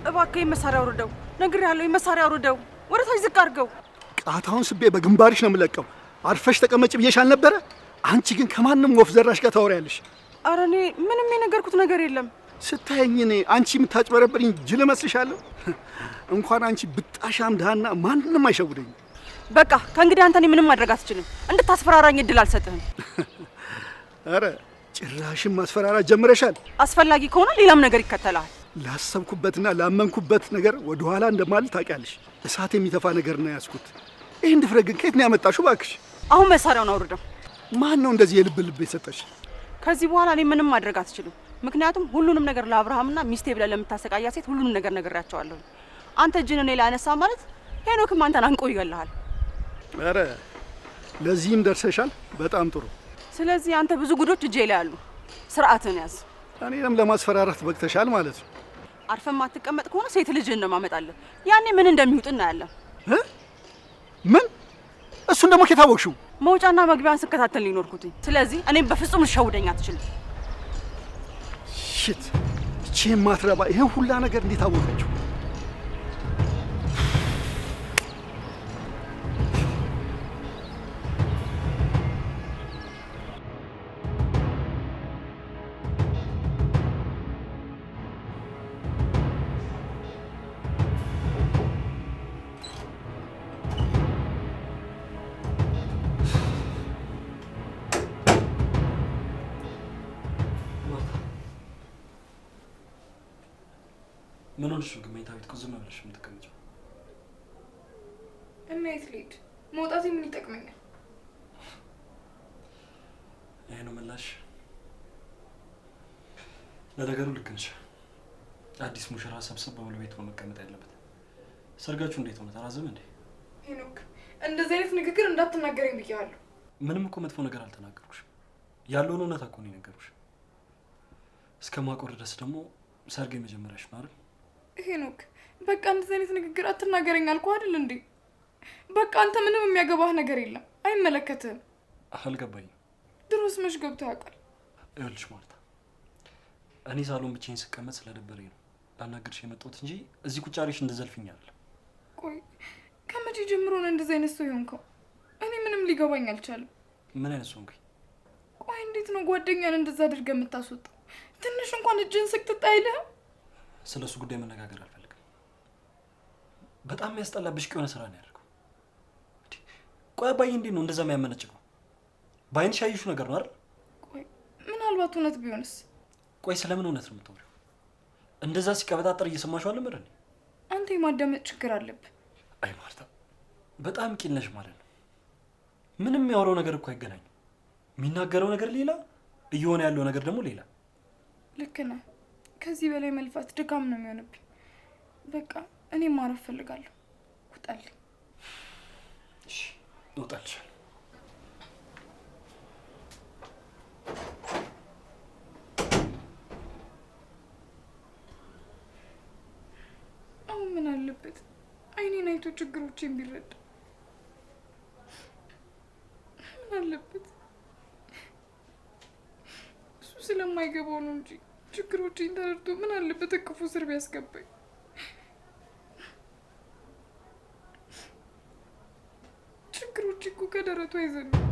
እባክህ መሳሪያ አውርደው። ነግሬሃለሁ፣ መሳሪያ አውርደው። ወደ ታች ዝቅ አድርገው። ቃታውን ስቤ በግንባርሽ ነው የምለቀው። አርፈሽ ተቀመጭ ብዬሽ አልነበረ? አንቺ ግን ከማንም ወፍ ዘራሽ ጋር ታወሪያለሽ። ኧረ እኔ ምንም የነገርኩት ነገር የለም። ስታየኝ እኔ አንቺ የምታጭበረብሪኝ ጅል እመስልሻለሁ? እንኳን አንቺ ብጣሻም ድሃና ማንንም አይሸውደኝም። በቃ ከእንግዲህ አንተ እኔ ምንም ማድረግ አትችልም። እንድታስፈራራኝ እድል አልሰጥህም። ኧረ ጭራሽም ማስፈራራት ጀምረሻል። አስፈላጊ ከሆነ ሌላም ነገር ይከተላል። ላሰብኩበትና ላመንኩበት ነገር ወደ ኋላ እንደማልል ታውቂያለሽ። እሳት የሚተፋ ነገር ነው ያዝኩት። ይህን ድፍረት ግን ከየት ነው ያመጣሽው? እባክሽ አሁን መሳሪያውን አውርደው። ማን ነው እንደዚህ የልብ ልብ የሰጠሽ? ከዚህ በኋላ እኔ ምንም ማድረግ አትችልም። ምክንያቱም ሁሉንም ነገር ለአብርሃምና ሚስቴ ብለህ ለምታሰቃያ ሴት ሁሉንም ነገር ነግሬያቸዋለሁ። አንተ እጅን እኔ ላይ አነሳ ማለት ሄኖክም አንተን አንቆ ይገልሃል። ኧረ ለዚህም ደርሰሻል። በጣም ጥሩ። ስለዚህ አንተ ብዙ ጉዶች እጄ ላይ አሉ። ስርዓትን ያዝ። እኔንም ለማስፈራራት በቅተሻል ማለት ነው። አርፈህ ማትቀመጥ ከሆነ ሴት ልጅህን ነው ማመጣለህ። ያኔ ምን እንደሚውጥ እናያለን። ምን? እሱን ደግሞ ከታወቅሽው? መውጫና መግቢያን ስከታተል ሊኖርኩትኝ። ስለዚህ እኔም በፍጹም ልሸውደኝ አትችልም። ሽት እቺ ማትረባ ይሄን ሁላ ነገር እንዴት አወቀችው? ምን ሆነሽ ነው? ግሜታ ቤት ዝም ብለሽ የምትቀመጪው? እና የት ልሂድ? መውጣቴ ምን ይጠቅመኛል? ይሄ ነው ምላሽ? ለነገሩ ልክ ነሽ። አዲስ ሙሽራ ሰብሰብ ብሎ ቤት ነው መቀመጥ ያለበት። ሰርጋችሁ እንዴት ሆነ? ተራዘመ እንዴ? ሄኖክ እንደዚህ አይነት ንግግር እንዳትናገረኝ ብያለሁ። ምንም እኮ መጥፎ ነገር አልተናገርኩሽም። ያለውን እውነት እኮ ነው የነገርኩሽ። እስከማውቀው ድረስ ደግሞ ሰርግ የመጀመሪያሽ ነው አይደል? ሄኖክ በቃ እንደዚህ አይነት ንግግር አትናገረኝ አልኩህ አይደል እንዴ? በቃ አንተ ምንም የሚያገባህ ነገር የለም፣ አይመለከትህም። አልገባኝም። ድሮስ መች ገብቶ ያውቃል? ይኸውልሽ ማርታ፣ እኔ ሳሎን ብቻዬን ስቀመጥ ስለደበረኝ ነው ላናግርሽ የመጣሁት እንጂ እዚህ ቁጭ አሪሽ እንደዘልፍኝ አይደለም። ቆይ ከመቼ ጀምሮ ነው እንደዚህ አይነት ሰው የሆንከው? እኔ ምንም ሊገባኝ አልቻለም። ምን አይነት ሰው እንግዲህ? ቆይ እንዴት ነው ጓደኛን እንደዛ አድርገህ የምታስወጣው? ትንሽ እንኳን እጅን ስክትት አይልህም? ስለሱ ጉዳይ መነጋገር አልፈልግም። በጣም የሚያስጠላብሽ የሆነ ስራ ነው ያደርገው። ቆይ አባዬ እንዴት ነው እንደዛ የሚያመነጭቀው? በአይንሽ ያየሽው ነገር ነው አይደል? ቆይ ምናልባት እውነት ቢሆንስ? ቆይ ስለምን እውነት ነው የምታወሪው? እንደዛ ሲቀበጣጠር እየሰማሽው አለ ምንድን ነው? አንተ የማዳመጥ ችግር አለብህ። አይ ማርታ፣ በጣም ቂል ነሽ ማለት ነው። ምንም የሚያወራው ነገር እኮ አይገናኝም። የሚናገረው ነገር ሌላ፣ እየሆነ ያለው ነገር ደግሞ ሌላ። ልክ ነህ። ከዚህ በላይ መልፋት ድካም ነው የሚሆንብኝ። በቃ እኔም ማረፍ ፈልጋለሁ። ውጣልኝ። እሺ እወጣልሻለሁ። አሁን ምን አለበት አይኔን አይቶ ችግሮቼን ቢረዳ? ምን አለበት? እሱ ስለማይገባው ነው እንጂ ችግሮቼን ተረድቶ ምን አለበት እቅፉ ስር ቢያስገባኝ? ችግሮቼ እኮ ከደረቱ አይዘሉም።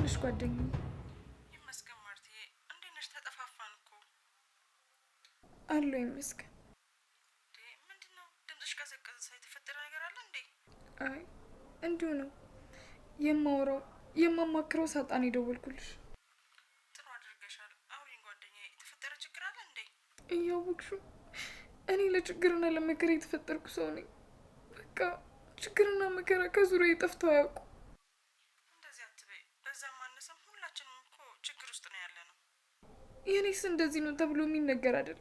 ነሽ ጓደኛዬ? ይመስገን ማርትዬ፣ እንዴት ነሽ? ተጠፋፋን እኮ። አሎ ይመስገን። ምንድነው ድምፅሽ ቀዘቀዘ? የተፈጠረ ነገር አለ እንዴ? አይ እንዲሁ ነው የማወራው የማማክረው ሳጣን የደወልኩልሽ። ጥሩ አድርገሻል። አውሪኝ ጓደኛዬ፣ የተፈጠረ ችግር አለ እንዴ? እያወቅሽው እኔ ለችግርና ለመከራ የተፈጠርኩ ሰው ነኝ። በቃ ችግርና መከራ ከዙሪያዬ ጠፍተው አያውቁ። የኔስ እንደዚህ ነው ተብሎ የሚነገር አይደል?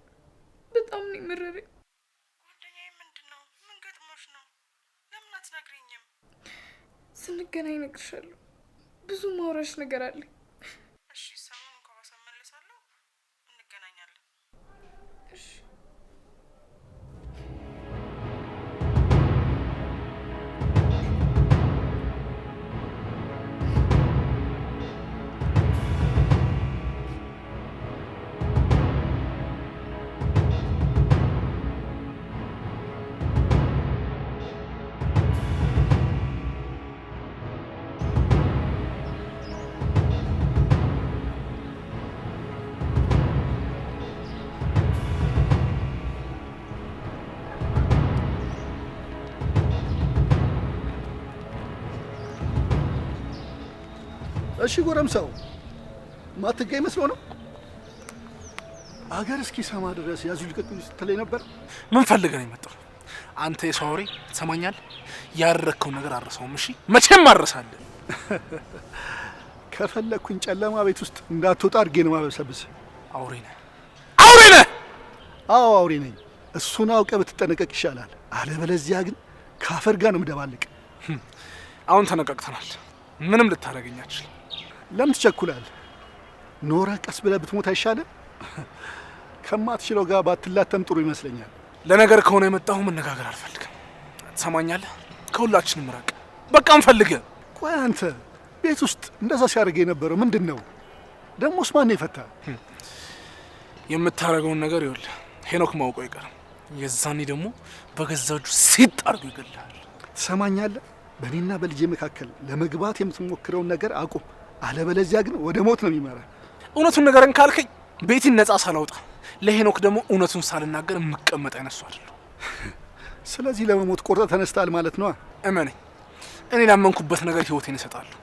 በጣም ነው የመረረኝ። ጓደኛዬ ምንድነው? ምን ገጥሞሽ ነው? ለምን አትነግሪኝም? ስንገናኝ እነግርሻለሁ። ብዙ ማውራሽ ነገር አለ። እሺ፣ ሰሞኑን ከዋሳ እመለሳለሁ፣ እንገናኛለን። እሺ። እሺ ጎረምሳው ማትገኝ መስሎ ነው? አገር እስኪ ሰማ ድረስ ያዙ ልቀቁኝ ስትለኝ ነበር። ምን ፈልገህ ነው የመጣው? አንተ የሰው አውሬ ትሰማኛለህ? ያደረግከውን ነገር አረሳውም። እሺ መቼም አረሳለሁ። ከፈለኩኝ ጨለማ ቤት ውስጥ እንዳትወጣ አድርጌ ነው ማበሰብስ። አውሬ ነህ፣ አውሬ ነህ። አዎ አውሬ ነኝ። እሱን አውቀህ ብትጠነቀቅ ይሻላል። አለበለዚያ ግን ካፈር ጋር ነው የምደባልቅ። አሁን ተነቃቅተናል። ምንም ልታደርገኝ አትችልም። ለምን ትቸኩላለህ? ኖረህ ቀስ ብለህ ብትሞት አይሻልም? ከማትችለው ጋር ባትላተም ጥሩ ይመስለኛል። ለነገር ከሆነ የመጣሁ መነጋገር አልፈልግም። ትሰማኛለህ? ከሁላችንም ራቅ። በቃ እንፈልግህ። ቆይ አንተ ቤት ውስጥ እንደዛ ሲያደርግ የነበረው ምንድን ነው? ደሞስ ማን የፈታ? የምታደርገውን ነገር ይኸውልህ ሄኖክ ማውቀው አይቀርም። የዛኔ ደግሞ በገዛ እጁ ሲጥ አድርጎ ይገድልሃል። ትሰማኛለህ? በእኔና በልጄ መካከል ለመግባት የምትሞክረውን ነገር አቁም። አለበለዚያ ግን ወደ ሞት ነው የሚመራ። እውነቱን ነገርን ካልከኝ ቤቲን ነጻ ሳላውጣ ለሄኖክ ደግሞ እውነቱን ሳልናገር የምቀመጥ አይነሱ አይደለሁ። ስለዚህ ለመሞት ቆርጠ ተነስታል ማለት ነው። እመነኝ፣ እኔ ላመንኩበት ነገር ህይወቴን እሰጣለሁ።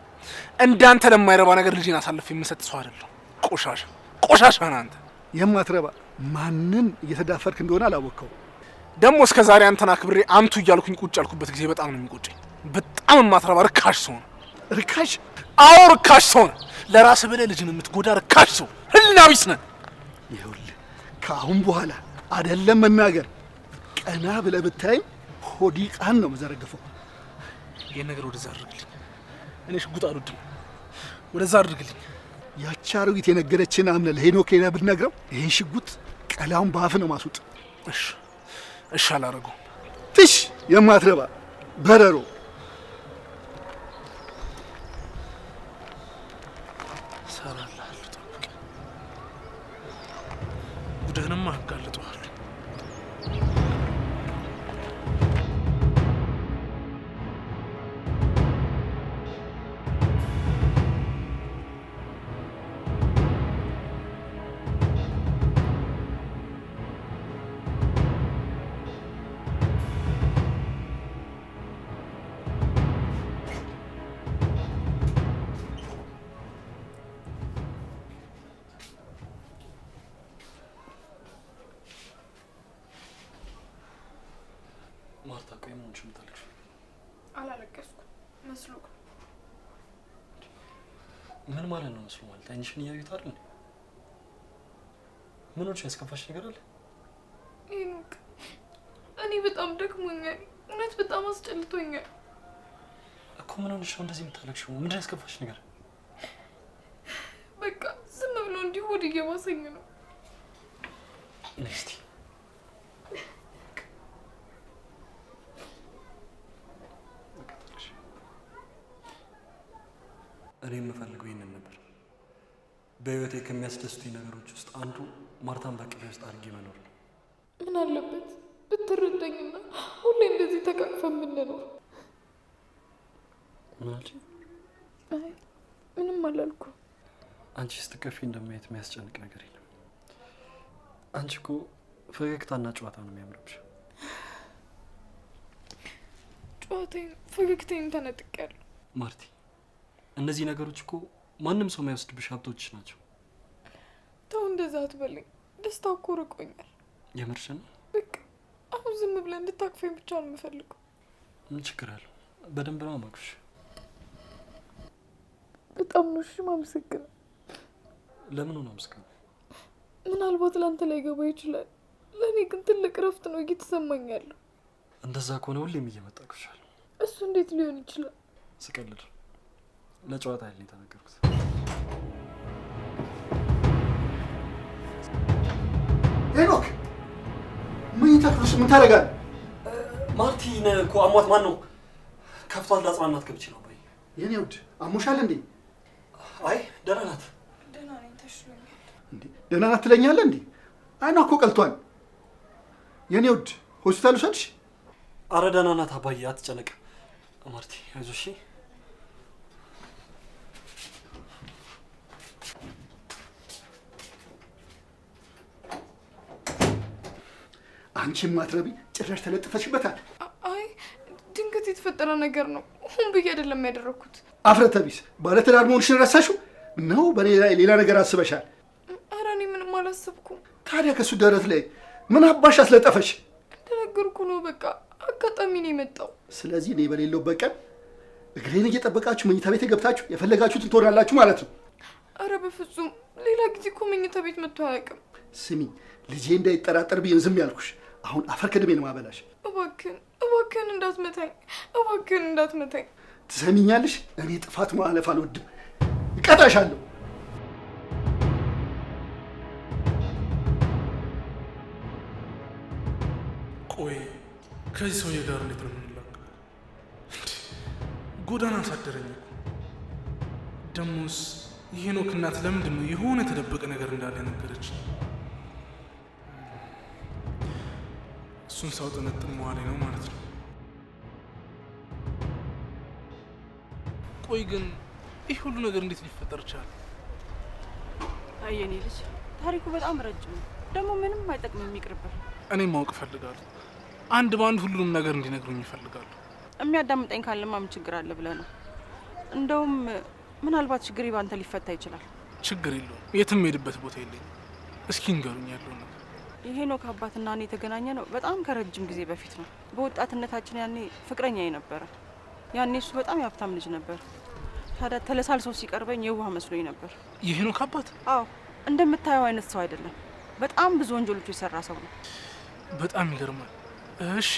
እንዳንተ ለማይረባ ነገር ልጄን አሳልፍ የምሰጥ ሰው አይደለሁ። ቆሻሻ ቆሻሻ ነህ አንተ። የማትረባ ማንን እየተዳፈርክ እንደሆነ አላወቅከው። ደግሞ እስከ ዛሬ አንተን አክብሬ አንቱ እያልኩኝ ቁጭ ያልኩበት ጊዜ በጣም ነው የሚቆጨኝ። በጣም የማትረባ ርካሽ ሰው ነው። ርካሽ? አዎ ርካሽ ሰው ነህ። ለራስህ ብለህ ልጅን የምትጎዳ ርካሽ ሰው፣ ህሊና ቢስ ነህ። ይኸውልህ ከአሁን በኋላ አይደለም መናገር፣ ቀና ብለህ ብታይም ሆዲቃን ነው መዘረግፈው። ይህን ነገር ወደዛ አድርግልኝ። እኔ ሽጉጥ አልወድም። ወደዛ አድርግልኝ። ያቺ አሮጊት የነገረችን አምነህ ለሄኖክ ሄደህ ብትነግረው ይህን ሽጉጥ ቀላውን በአፍ ነው ማስውጥ። እሺ እሺ፣ አላረገውም። ትሽ የማትረባ በረሮ። ሰራልሃለሁ፣ ጠብቅ። ጉድህንም አጋልጠዋለሁ። ማርታ ቆይ ምን ሆንሽ? የምታለቅሽ? አላለቀስኩም መስሎክ። ምን ማለት ነው መስሎ ማለት? አይንሽን እያዩት አይደል? ምን ሆንሽ? ያስከፋሽ ነገር አለ? ሄኖክ እኔ በጣም ደክሞኛል። እውነት በጣም አስጨልቶኛል እኮ። ምን ሆንሽ ነው እንደዚህ የምታለቅሽው? ምንድን ያስከፋሽ ነገር? በቃ ዝም ብሎ እንዲህ ሆድ እየባሰኝ ነው። እስቲ እኔ የምፈልገው ይህንን ነበር። በህይወቴ ከሚያስደስቱኝ ነገሮች ውስጥ አንዱ ማርታን በቅቤ ውስጥ አድርጌ መኖር ነው። ምን አለበት ብትረዳኝና ሁሌ እንደዚህ ተቃቅፈን ብንኖር። ምን አልሽኝ? አይ ምንም አላልኩም። አንቺ ስትከፊ እንደማየት የሚያስጨንቅ ነገር የለም። አንቺ እኮ ፈገግታና ጨዋታ ነው የሚያምርብሽ። ጨዋታዬን ፈገግታዬን ተነጥቄያለሁ። ማርቲ፣ እነዚህ ነገሮች እኮ ማንም ሰው የማይወስድብሽ ሀብቶችሽ ናቸው። ተው እንደዛ አትበለኝ። ደስታ እኮ ርቆኛል። የምርሽ ነው? በቃ አሁን ዝም ብለህ እንድታቅፈኝ ብቻ ነው የምፈልገው። ምን ችግር አለው? በደንብ ነው ማቅፍሽ። በጣም ነው እሺ የማመሰግነው። ለምን ነው ምስጋና? ምናልባት ላንተ ላይ ገባ ይችላል። ለእኔ ግን ትልቅ እረፍት ነው እየተሰማኝ ያለው። እንደዛ ከሆነ ሁሌም እየመጣኩሻል። እሱ እንዴት ሊሆን ይችላል? ስቀልድ ለጨዋታ ያህል ነው የተናገርኩት። ሄኖክ መኝታ ክፍል ውስጥ ምን ታደርጋለህ? ማርቲን እኮ አሟት። ማን ነው? ከፍቷት ላጽናናት ገብቼ ነው። አባዬ የኔ ውድ አሞሻል እንዴ? አይ ደህና ናት። ደህና ነኝ፣ ተሽሎኛል። እንዴ ደህና ናት ትለኛለህ እንዴ? አይኗ እኮ ቀልቷል። የኔ ውድ ሆስፒታል ውሰድሽ። አረ ደህና ናት አባዬ፣ አትጨነቅ። ማርቲ አይዞሽ። አንቺም ማትረቢ ጭራሽ ተለጥፈሽበታል። አይ ድንገት የተፈጠረ ነገር ነው። ሁን ብዬ አይደለም ያደረኩት። አፍረተ ቢስ ባለትዳር መሆንሽን ረሳሽው ነው? በኔ ላይ ሌላ ነገር አስበሻል? ኧረ እኔ ምንም አላሰብኩም። ታዲያ ከእሱ ደረት ላይ ምን አባሽ አስለጠፈሽ? እንደነገርኩ ነው፣ በቃ አጋጣሚ ነው የመጣው። ስለዚህ እኔ በሌለውበት ቀን እግሬን እየጠበቃችሁ መኝታ ቤት ገብታችሁ የፈለጋችሁትን ትሆናላችሁ ማለት ነው? አረ በፍጹም ሌላ ጊዜ እኮ መኝታ ቤት መጥቶ አያውቅም። ስሚ ልጄ እንዳይጠራጠር ብዬ ዝም ያልኩሽ። አሁን አፈር ከድሜ ነው ማበላሽ። እባክህን እንዳትመታኝ፣ እባክህን እንዳትመታኝ። ትሰሚኛለሽ? እኔ ጥፋት ማለፍ አልወድም። እቀጣሻለሁ። ቆይ ከዚህ ሰውዬ ጋር እንዴት ነው የምንላቀው? ጎዳና አሳደረኝ እኮ። ደሞስ የሄኖክ እናት ለምንድን ነው የሆነ የተደበቀ ነገር እንዳለ ነገረች? እሱን ሳውጠነጥን መዋሌ ነው ማለት ነው። ቆይ ግን ይህ ሁሉ ነገር እንዴት ሊፈጠር ይችላል? አየኔ ልጅ ታሪኩ በጣም ረጅም ነው። ደግሞ ምንም አይጠቅምም፣ ይቅርብህ። እኔ ማወቅ እፈልጋለሁ። አንድ በአንድ ሁሉንም ነገር እንዲነግሩኝ ይፈልጋሉ። የሚያዳምጠኝ ካለማ ምን ችግር አለ ብለህ ነው? እንደውም ምናልባት ችግሬ ባንተ ሊፈታ ይችላል። ችግር የለውም፣ የትም ሄድበት ቦታ የለኝም። እስኪ ንገሩኝ ያለው ነገር። የሄኖክ አባትና እኔ የተገናኘ ነው በጣም ከረጅም ጊዜ በፊት ነው። በወጣትነታችን ያኔ ፍቅረኛዬ ነበረ። ያኔ እሱ በጣም የሀብታም ልጅ ነበር። ታዲያ ተለሳልሶ ሲቀርበኝ የዋህ መስሎኝ ነበር። የሄኖክ አባት? አዎ፣ እንደምታየው አይነት ሰው አይደለም። በጣም ብዙ ወንጀሎች የሰራ ሰው ነው። በጣም ይገርማል። እሺ።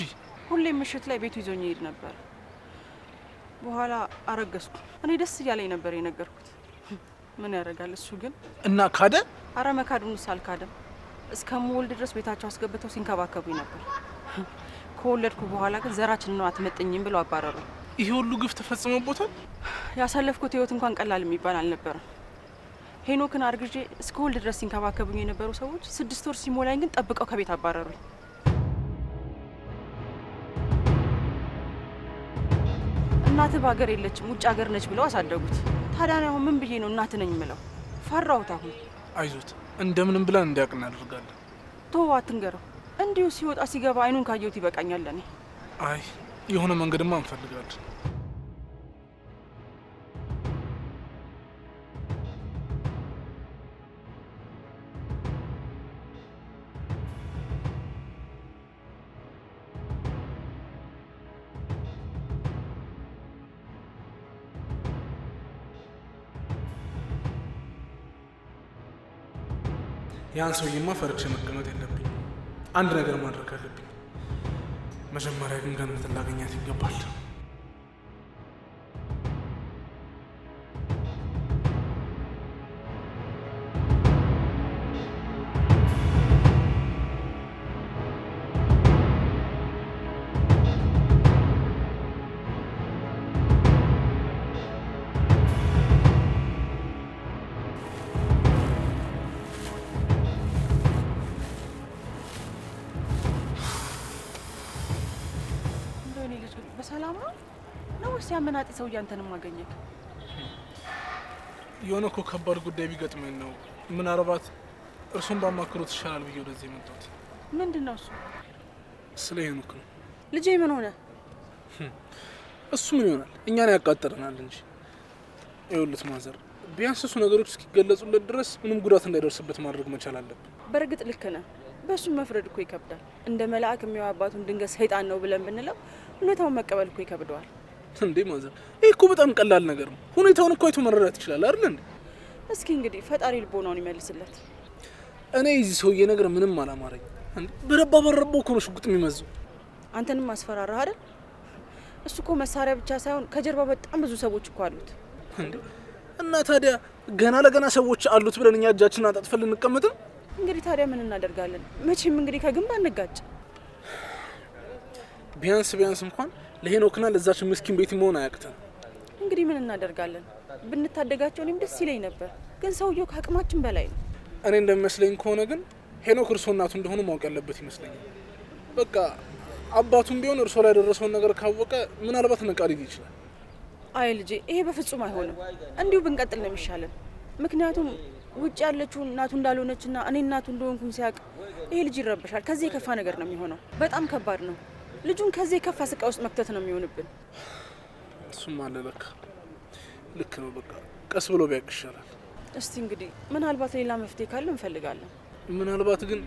ሁሌም ምሽት ላይ ቤቱ ይዞኝ ይሄድ ነበር። በኋላ አረገዝኩ። እኔ ደስ እያለኝ ነበር የነገርኩት። ምን ያደርጋል እሱ ግን። እና ካደ? አረ መካዱንስ አልካደም። እስከምወልድ ድረስ ቤታቸው አስገብተው ሲንከባከቡኝ ነበር። ከወለድኩ በኋላ ግን ዘራችንን አትመጥኝም ብለው አባረሩ። ይሄ ሁሉ ግፍ ተፈጽሞበታል? ያሳለፍኩት ህይወት እንኳን ቀላል የሚባል አልነበረም። ሄኖክን አርግዤ እስከ ወልድ ድረስ ሲንከባከቡኝ የነበሩ ሰዎች 6 ወር ሲሞላኝ ግን ጠብቀው ከቤት አባረሩኝ። እናትህ በሀገር የለችም ውጭ ሀገር ነች ብለው አሳደጉት። ታዲያ አሁን ምን ብዬ ነው እናት ነኝ ምለው? ፈራሁት። አሁን አይዞት፣ እንደምንም ብለን እንዲያውቅ እናደርጋለን። ተወው፣ አትንገረው። እንዲሁ ሲወጣ ሲገባ አይኑን ካየሁት ይበቃኛል ለኔ። አይ የሆነ መንገድማ እንፈልጋለን። ያን ሰውዬማ ፈርቼ መቀመጥ የለብኝ። አንድ ነገር ማድረግ አለብኝ። መጀመሪያ ግን ገነትን ላገኛት ይገባል። በሰላም ነው ነው ወይስ ያመናጢ ሰው አንተንም አገኘክ? የሆነ እኮ ከባድ ጉዳይ ቢገጥመኝ ነው። ምናልባት እርሱን ባማክሮት ይሻላል ብዬ ወደዚህ የመጣሁት። ምንድን ነው እሱ? ስለ ሄኖክ ነው። ልጄ ምን ሆነ? እሱ ምን ይሆናል? እኛን ያቃጥረናል እንጂ። ይኸውልህ ማዘር፣ ቢያንስ እሱ ነገሮች እስኪገለጹለት ድረስ ምንም ጉዳት እንዳይደርስበት ማድረግ መቻል አለብን። በእርግጥ ልክ ነህ። በእሱ መፍረድ እኮ ይከብዳል። እንደ መልአክ የሚያው አባቱን ድንገት ሰይጣን ነው ብለን ብንለው ሁኔታውን መቀበል እኮ ይከብደዋል። እንዴ ማዘር፣ ይህ እኮ በጣም ቀላል ነገር ነው። ሁኔታውን እኮ አይቶ መረዳት ይችላል አይደል እንዴ? እስኪ እንግዲህ ፈጣሪ ልቦናውን ይመልስለት። እኔ የዚህ ሰውዬ ነገር ምንም አላማረኝ። እንዴ በረባ በረባ እኮ ነው ሽጉጥ የሚመዘው። አንተንም አስፈራራህ አይደል? እሱ እኮ መሳሪያ ብቻ ሳይሆን ከጀርባ በጣም ብዙ ሰዎች እኮ አሉት። እንዴ እና ታዲያ ገና ለገና ሰዎች አሉት ብለን እኛ እጃችንን አጣጥፈን ልንቀመጥም? እንግዲህ ታዲያ ምን እናደርጋለን? መቼም እንግዲህ ከግንብ አንጋጭ። ቢያንስ እንኳን ለሄኖክና ለዛች ምስኪን ቤቲ መሆን አያቅተን። እንግዲህ ምን እናደርጋለን? ብንታደጋቸው እኔም ደስ ይለኝ ነበር፣ ግን ሰውየው ከአቅማችን በላይ ነው። እኔ እንደሚመስለኝ ከሆነ ግን ሄኖክ እርሶ እናቱ እንደሆኑ ማወቅ ያለበት ይመስለኛል። በቃ አባቱም ቢሆን እርሶ ላይ ያደረሰውን ነገር ካወቀ ምናልባት ነቃ ሊል ይችላል። አይ ልጄ፣ ይሄ በፍጹም አይሆንም። እንዲሁ ብንቀጥል ነው የሚሻለን። ምክንያቱም ውጭ ያለችው እናቱ እንዳልሆነችና እኔ እናቱ እንደሆንኩኝ ሲያውቅ ይሄ ልጅ ይረበሻል። ከዚህ የከፋ ነገር ነው የሚሆነው። በጣም ከባድ ነው። ልጁን ከዚህ የከፋ ስቃይ ውስጥ መክተት ነው የሚሆንብን። እሱም አለ ለካ ልክ ነው። በቃ ቀስ ብሎ ቢያውቅ ይሻላል። እስቲ እንግዲህ ምናልባት ሌላ መፍትሄ ካለ እንፈልጋለን። ምናልባት ግን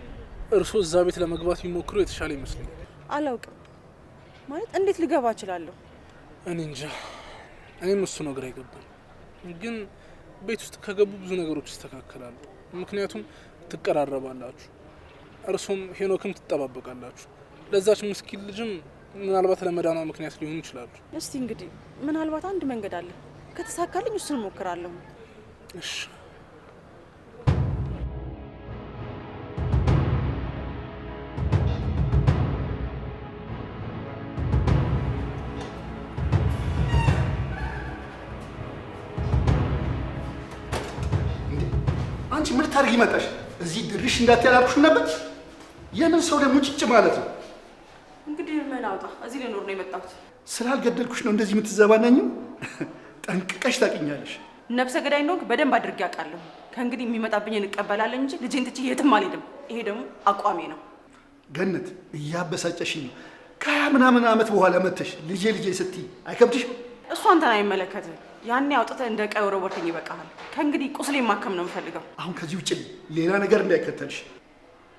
እርሶ እዛ ቤት ለመግባት ቢሞክሩ የተሻለ ይመስለኛል። አላውቅም ማለት እንዴት ልገባ እችላለሁ? እኔ እንጃ። እኔም እሱ ነው ግራ ይገባል። ግን ቤት ውስጥ ከገቡ ብዙ ነገሮች ይስተካከላሉ። ምክንያቱም ትቀራረባላችሁ፣ እርሶም ሄኖክም ትጠባበቃላችሁ። ለዛች ምስኪን ልጅም ምናልባት ለመዳኗ ምክንያት ሊሆኑ ይችላሉ። እስቲ እንግዲህ ምናልባት አንድ መንገድ አለ። ከተሳካልኝ እሱን እሞክራለሁ። እሺ አንቺ ምን ልታደርጊ መጣሽ? እዚህ ድርሽ እንዳትያላልኩሽ ነበር። የምን ሰው ደግሞ ጭጭ ማለት ነው? እንግዲህ ምን አውጣ፣ እዚህ ልኖር ነው የመጣሁት። ስላልገደልኩሽ ነው እንደዚህ የምትዘባናኝው? ጠንቅቀሽ ታውቂኛለሽ። ነፍሰ ገዳይ እንደሆንክ በደንብ አድርጌ አውቃለሁ። ከእንግዲህ የሚመጣብኝን እቀበላለሁ እንጂ ልጄን ትቼ የትም አልሄድም። ይሄ ደግሞ አቋሜ ነው። ገነት፣ እያበሳጨሽኝ ነው። ከሀያ ምናምን ዓመት በኋላ መተሽ ልጄ ልጄ ስትይ አይከብድሽም? እሱ አንተን አይመለከትህ። ያኔ አውጥተህ እንደ ቀይ ወረወርከኝ፣ ይበቃሃል። ከእንግዲህ ቁስሌን ማከም ነው የምፈልገው። አሁን ከዚህ ውጭ ሌላ ነገር እንዳይከተልሽ።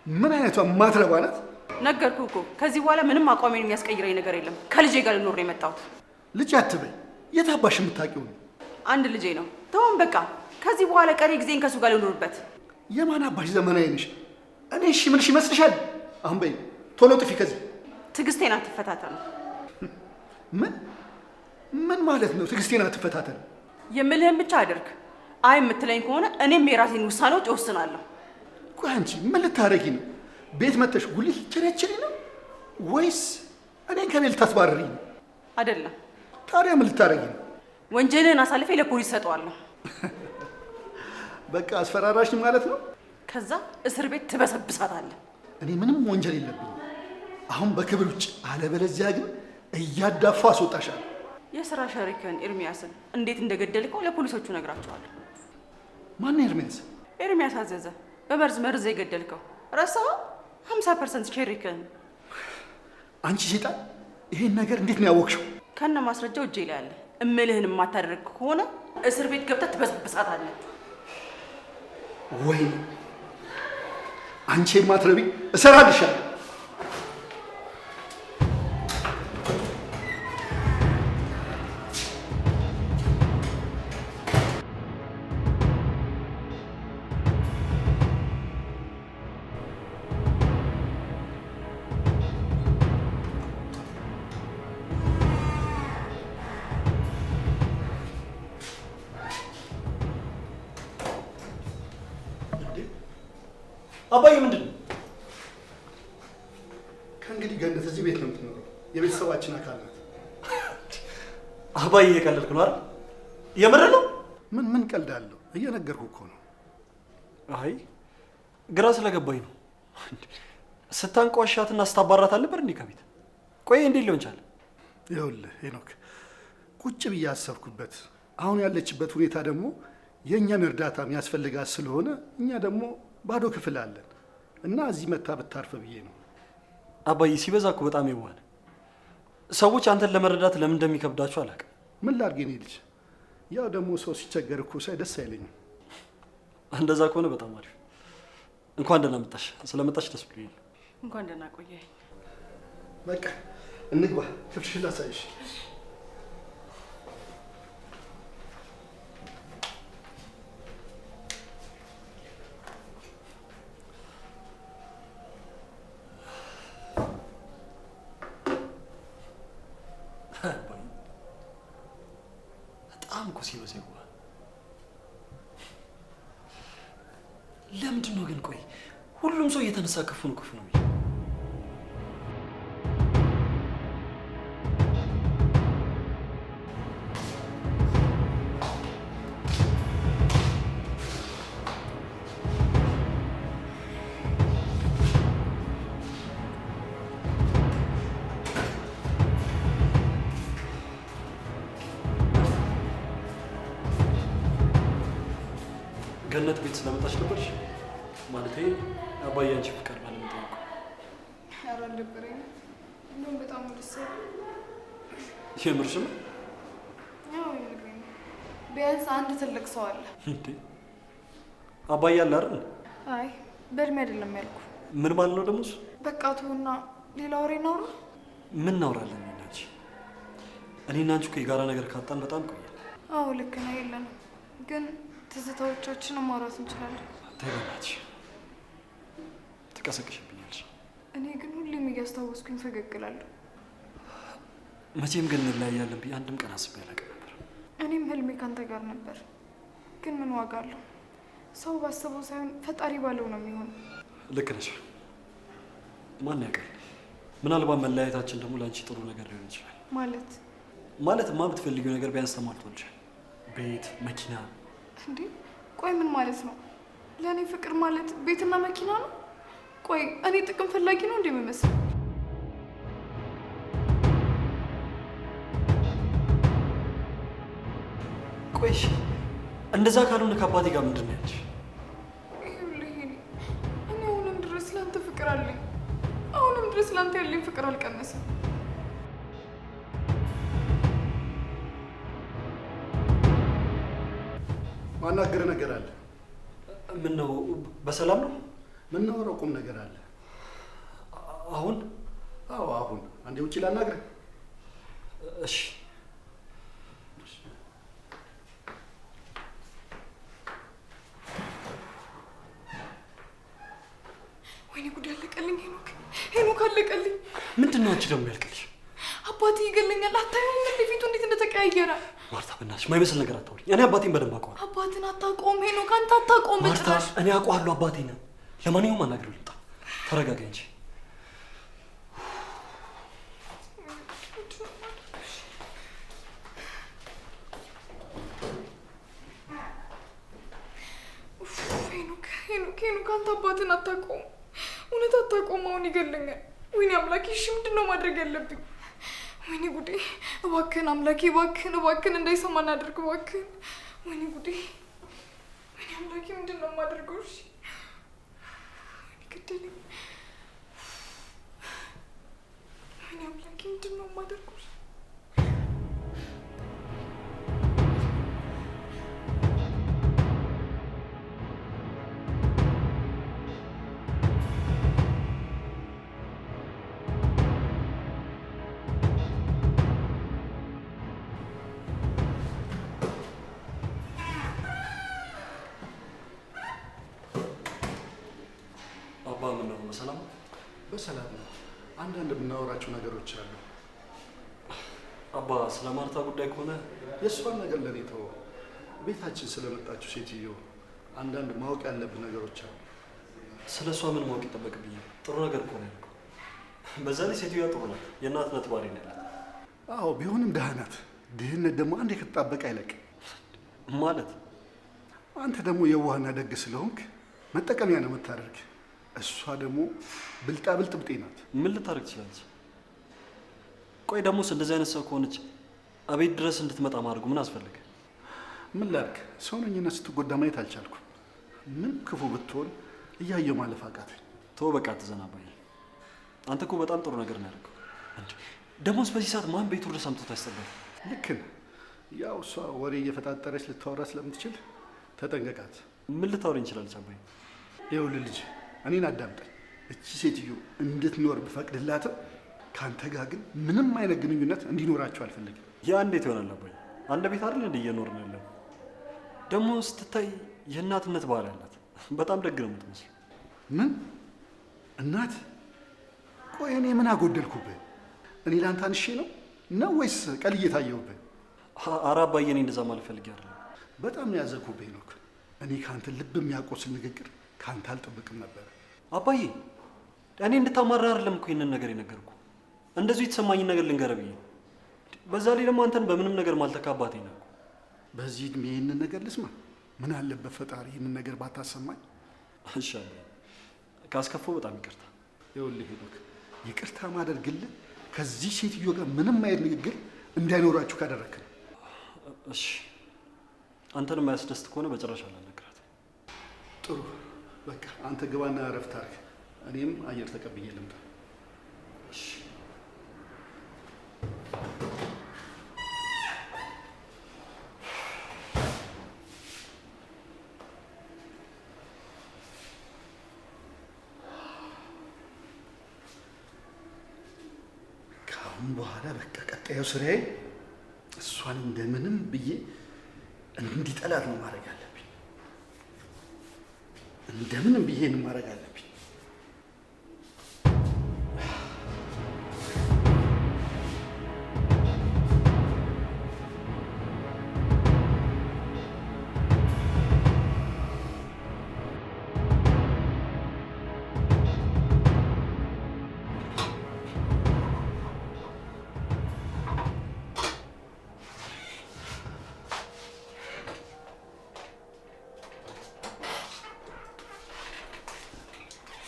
ምን አይነቷ ማትረባ ናት? ነገርኩህ እኮ ከዚህ በኋላ ምንም አቋሜን የሚያስቀይረኝ ነገር የለም። ከልጄ ጋር ልኖር ነው የመጣሁት። ልጅ አትበይ። የት አባሽ የምታውቂው ነው? አንድ ልጄ ነው። ተውን በቃ። ከዚህ በኋላ ቀሪ ጊዜን ከእሱ ጋር ልኖርበት። የማን አባሽ ዘመናዊ ነሽ? እኔ እሺ ምልሽ ይመስልሻል? አሁን በይ ቶሎ ጥፊ ከዚህ። ትዕግስቴን አትፈታተኑ። ምን ማለት ነው? ትዕግስቴን አትፈታተኑ? የምልህን ብቻ አድርግ። አይ የምትለኝ ከሆነ እኔም የራሴን ውሳኔዎች እወስናለሁ። ቆይ አንቺ ምን ልታረጊ ነው? ቤት መተሽ ጉልህ ልትቸረችሪ ነው ወይስ እኔን ከቤት ልታስባረሪ ነው? አይደለም። ታዲያ ምን ልታረጊ ነው? ወንጀልህን አሳልፌ ለፖሊስ ሰጠዋለሁ። በቃ አስፈራራሽ ማለት ነው? ከዛ እስር ቤት ትበሰብሳታለህ። እኔ ምንም ወንጀል የለብኝም። አሁን በክብር ውጭ፣ አለበለዚያ ግን እያዳፋ አስወጣሻለሁ። የስራ ሸሪክህን ኤርሚያስን እንዴት እንደገደልከው ለፖሊሶቹ ነግራቸዋለሁ። ማን ኤርሚያስ? ኤርሚያስ አዘዘ። በመርዝ መርዝ የገደልከው ረሳኸው? 50% ሸሪክህን። አንቺ ሴጣን፣ ይሄን ነገር እንዴት ነው ያወቅሽው? ከነ ማስረጃው እጄ ላይ አለ። እምልህን የማታደርግ ከሆነ እስር ቤት ገብተህ ትበሰብሳታለህ። ወይ አንቺ የማትረቢ እሰራልሻለሁ። አባዬ ምንድን ነው? ከእንግዲህ ገነት እዚህ ቤት ነው የምትኖረው። የቤተሰባችን አካል ናት። አባዬ እየቀለድክ ነው አይደል? የምር ነው? ምን ቀልድ አለው? እየነገርኩህ እኮ ነው። አይ ግራ ስለገባኝ ነው። ስታንቋሻትና ስታባራት አልነበር እንዴ ከቤት? ቆይ እንዴት ሊሆን ቻለ? ይኸውልህ ሄኖክ፣ ቁጭ ብዬ አሰብኩበት። አሁን ያለችበት ሁኔታ ደግሞ የእኛን እርዳታ የሚያስፈልጋት ስለሆነ እኛ ደግሞ ባዶ ክፍል አለን እና እዚህ መታ ብታርፈ ብዬ ነው። አባዬ ሲበዛ እኮ በጣም ይዋል። ሰዎች አንተን ለመረዳት ለምን እንደሚከብዳቸው አላውቅም። ምን ላድርግ የኔ ልጅ፣ ያው ደግሞ ሰው ሲቸገር እኮ ሳይ ደስ አይለኝም። እንደዛ ከሆነ በጣም አሪፍ። እንኳን ደህና መጣሽ። ስለመጣሽ ደስ ብሎኛል። እንኳን ደህና ቆየኝ። በቃ እንግባ፣ ክፍልሽን ላሳይሽ። በጣም እኮ ሲበዛ ይዋ። ለምንድን ነው ግን? ቆይ ሁሉም ሰው እየተነሳ ክፉ ነው ክፉ ነው። ገነት ቤት ስለመጣች ነበርሽ? ማለቴ አባዬ አንቺ ፍቃድ ባለመጠየቁ። ኧረ አልነበረኝም። እንደውም በጣም ደስ ያለኝ። የምርሽ ነው? ያው ይነግረኝ ቢያንስ አንድ ትልቅ ሰው አለ። እንዴ አባዬ አለ አይደል? አይ በእድሜ አይደለም ያልኩ። ምን ማለት ነው ደግሞ እሱ? በቃ ተውና ሌላ ወሬ እናውራ። ምን እናውራለን? እኔና አንቺ እኮ የጋራ ነገር ካጣን በጣም ቆየ። አዎ ልክ ነው። የለንም ግን ትዝታዎቻችንን ማውራት እንችላለን። ተይ በእናትሽ ትቀሰቅሽብኛለሽ። እኔ ግን ሁሌም እያስታወስኩኝ ፈገግ እላለሁ። መቼም ግን እንለያያለን ብዬ አንድም ቀን አስቤ አላውቅም ነበር። እኔም ህልሜ ካንተ ጋር ነበር። ግን ምን ዋጋ አለው? ሰው ባሰበው ሳይሆን ፈጣሪ ባለው ነው የሚሆነው። ልክ ነሽ። ማን ያውቃል? ምናልባት መለያየታችን ደግሞ ለአንቺ ጥሩ ነገር ሊሆን ይችላል። ማለትማ የምትፈልጊው ነገር ቢያንስ ተሟልቶልሻል። ቤት፣ መኪና። እንዴ ቆይ ምን ማለት ነው? ለእኔ ፍቅር ማለት ቤትና መኪና ነው? ቆይ እኔ ጥቅም ፈላጊ ነው እንዴ የምመስለው? ቆይ እንደዛ ካልሆነ ከአባቴ ጋር ምንድን ነው ያልሽ? ይኸውልህ እኔ አሁንም ድረስ ለአንተ ፍቅር አለኝ። አሁንም ድረስ ለአንተ ያለኝ ፍቅር አልቀነሰም። ማናገር ነገር አለ። ምን ነው? በሰላም ነው? ምናወራው ቁም ነገር አለ። አሁን? አዎ አሁን። አንዴ ውጪ ላናግርህ። እሺ። ወይኔ ጉድ አለቀልኝ። ሄኖክ አለቀልኝ። ምንድን ነው አንቺ ደግሞ ያልቅልሽ? አባቴ ይገለኛል። አታየውም እንዴ ፊቱ እንዴት እንደተቀያየረ? ማርታ በእናትሽ ማይመስል ነገር አታውሪ። እኔ አባቴን በደንብ አውቀዋለሁ። አባትን አታውቀውም ሄኖክ፣ አንተ አታውቀውም። ማርታ እኔ አውቀዋለሁ አባቴን። ለማንኛውም አናግሬው ልምጣ። ተረጋጋ እንጂ። ሄኖክ አንተ አባትን አታውቀውም። እውነት አታውቀውም። አሁን ይገለኛል። ወይኔ አምላኬ! እሺ ምንድን ነው ማድረግ ያለብኝ? ወይኔ ጉዴ! እባክህን አምላኬ፣ እባክህን እንዳይሰማ እናድርግ እባክህን። ወይኔ ጉዴ! ወይኔ አምላኬ! ምንድን ነው የማደርገው? እሺ ወይኔ ገደለኝ። ወይኔ አምላኬ! ምንድን ነው የማደርገው? በሰላም በሰላም ነው። አንዳንድ የምናወራቸው ነገሮች አሉ። አባ ስለ ማርታ ጉዳይ ከሆነ የእሷን ነገር ለእኔ ተወው። ቤታችን ስለመጣችው ሴትዮ አንዳንድ ማወቅ ያለብን ነገሮች አሉ። ስለ እሷ ምን ማወቅ ይጠበቅብኛል? ጥሩ ነገር እኮ ነው ያልከው። በዛ ላይ ሴትዮዋ ጥሩ ናት። የእናትነት ባህሪ ነው ያላት። አዎ ቢሆንም ድሃ ናት። ድህነት ደግሞ አንዴ ከተጣበቀ አይለቅም። ማለት አንተ ደግሞ የዋህና ደግ ስለሆንክ መጠቀሚያ ነው የምታደርግ። እሷ ደግሞ ብልጣብልጥ ብጤ ናት። ምን ልታደርግ ትችላለች? ቆይ ደግሞስ እንደዚህ አይነት ሰው ከሆነች አቤት ድረስ እንድትመጣ ማድረጉ ምን አስፈለገ? ምን ላድርግ? ሰው ነኝና ስትጎዳ ማየት አልቻልኩም። ምን ክፉ ብትሆን እያየው ማለፍ አቃተኝ። ተው በቃ አትዘናባኝ። አንተ እኮ በጣም ጥሩ ነገር ነው ያደረገው። ደግሞስ በዚህ ሰዓት ማን ቤቱ ድረስ አምጥቶ ያስጠጋል? ልክ ነህ። ያው እሷ ወሬ እየፈጣጠረች ልታወራ ስለምትችል ተጠንቀቃት። ምን ልታወራኝ እንችላለች? አባዬ ይኸውልህ ልጅ እኔን አዳምጠኝ። እቺ ሴትዮ እንድትኖር ብፈቅድላትም ከአንተ ጋር ግን ምንም አይነት ግንኙነት እንዲኖራቸው አልፈልግም። ያ እንዴት ይሆናል አባዬ? አንድ ቤት አይደል እንደ እየኖርን ያለን። ደግሞ ስትታይ የእናትነት ባህሪ ያላት በጣም ደግ ነው የምትመስለው። ምን እናት? ቆይ እኔ ምን አጎደልኩብህ? እኔ ለአንተ አንሼ ነው ወይስ ቀልዬ ታየሁብህ? ኧረ አባዬ እኔ እንደዛ ማለት ፈልጌ አይደለም። በጣም ያዘንኩብህ ሄኖክ። እኔ ከአንተ ልብ የሚያቆስል ንግግር ከአንተ አልጠብቅም ነበር። አባዬ እኔ እንድታማራ አይደለም እኮ ይህንን ነገር የነገርኩ፣ እንደዚሁ የተሰማኝን ነገር ልንገርህ ብዬ። በዛ ላይ ደግሞ አንተን በምንም ነገር ማልተካባቴ ነው። በዚህ እድሜ ይህንን ነገር ልስማ? ምን አለበት ፈጣሪ ይህንን ነገር ባታሰማኝ። እሺ አባዬ ካስከፋው በጣም ይቅርታ። ይኸውልህ ሄኖክ፣ ይቅርታ ማደርግልህ ከዚህ ሴትዮ ጋር ምንም አይነት ንግግር እንዳይኖራችሁ ካደረግክ ነው። እሺ አንተንም የማያስደስት ከሆነ በጭራሽ አልነግራትም። ጥሩ በቃ አንተ ግባና እረፍት አድርግ፣ እኔም አየር ተቀብዬ ልምጣ። እሺ ከአሁን በኋላ በቃ ቀጣዩ ስራዬ እሷን እንደምንም ብዬ እንዲጠላት ነው ማድረግ አለብኝ። እንደምንም ብዬ ማድረግ አለብኝ።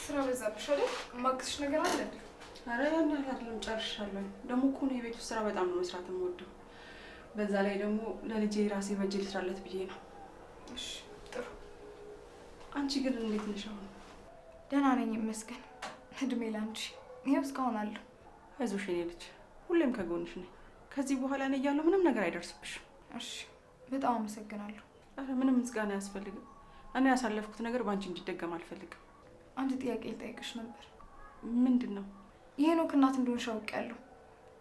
ስራ በዛብሽ አይደል? የማግዝሽ ነገር አለ እንዴ? ኧረ ያን ያህል አይደለም፣ ጨርሻለሁ። ደግሞ እኮ ነው የቤት ውስጥ ስራ በጣም ነው መስራት የምወደው። በዛ ላይ ደግሞ ለልጄ ራሴ በእጄ ልስራለት ብዬ ነው። እሺ ጥሩ። አንቺ ግን እንዴት ነሽ አሁን? ደህና ነኝ ይመስገን። እድሜ ላንቺ። ይኸው እስካሁን አለሁ። አይዞሽ የኔ ልጅ፣ ሁሌም ከጎንሽ ነኝ። ከዚህ በኋላ እኔ እያለሁ ምንም ነገር አይደርስብሽም። እሺ በጣም አመሰግናለሁ። ኧረ ምንም ምስጋና አያስፈልግም። እኔ ያሳለፍኩት ነገር በአንቺ እንዲደገም አልፈልግም። አንድ ጥያቄ ልጠይቅሽ ነበር። ምንድን ነው? የሄኖክ እናት እንደሆንሽ አውቄያለሁ።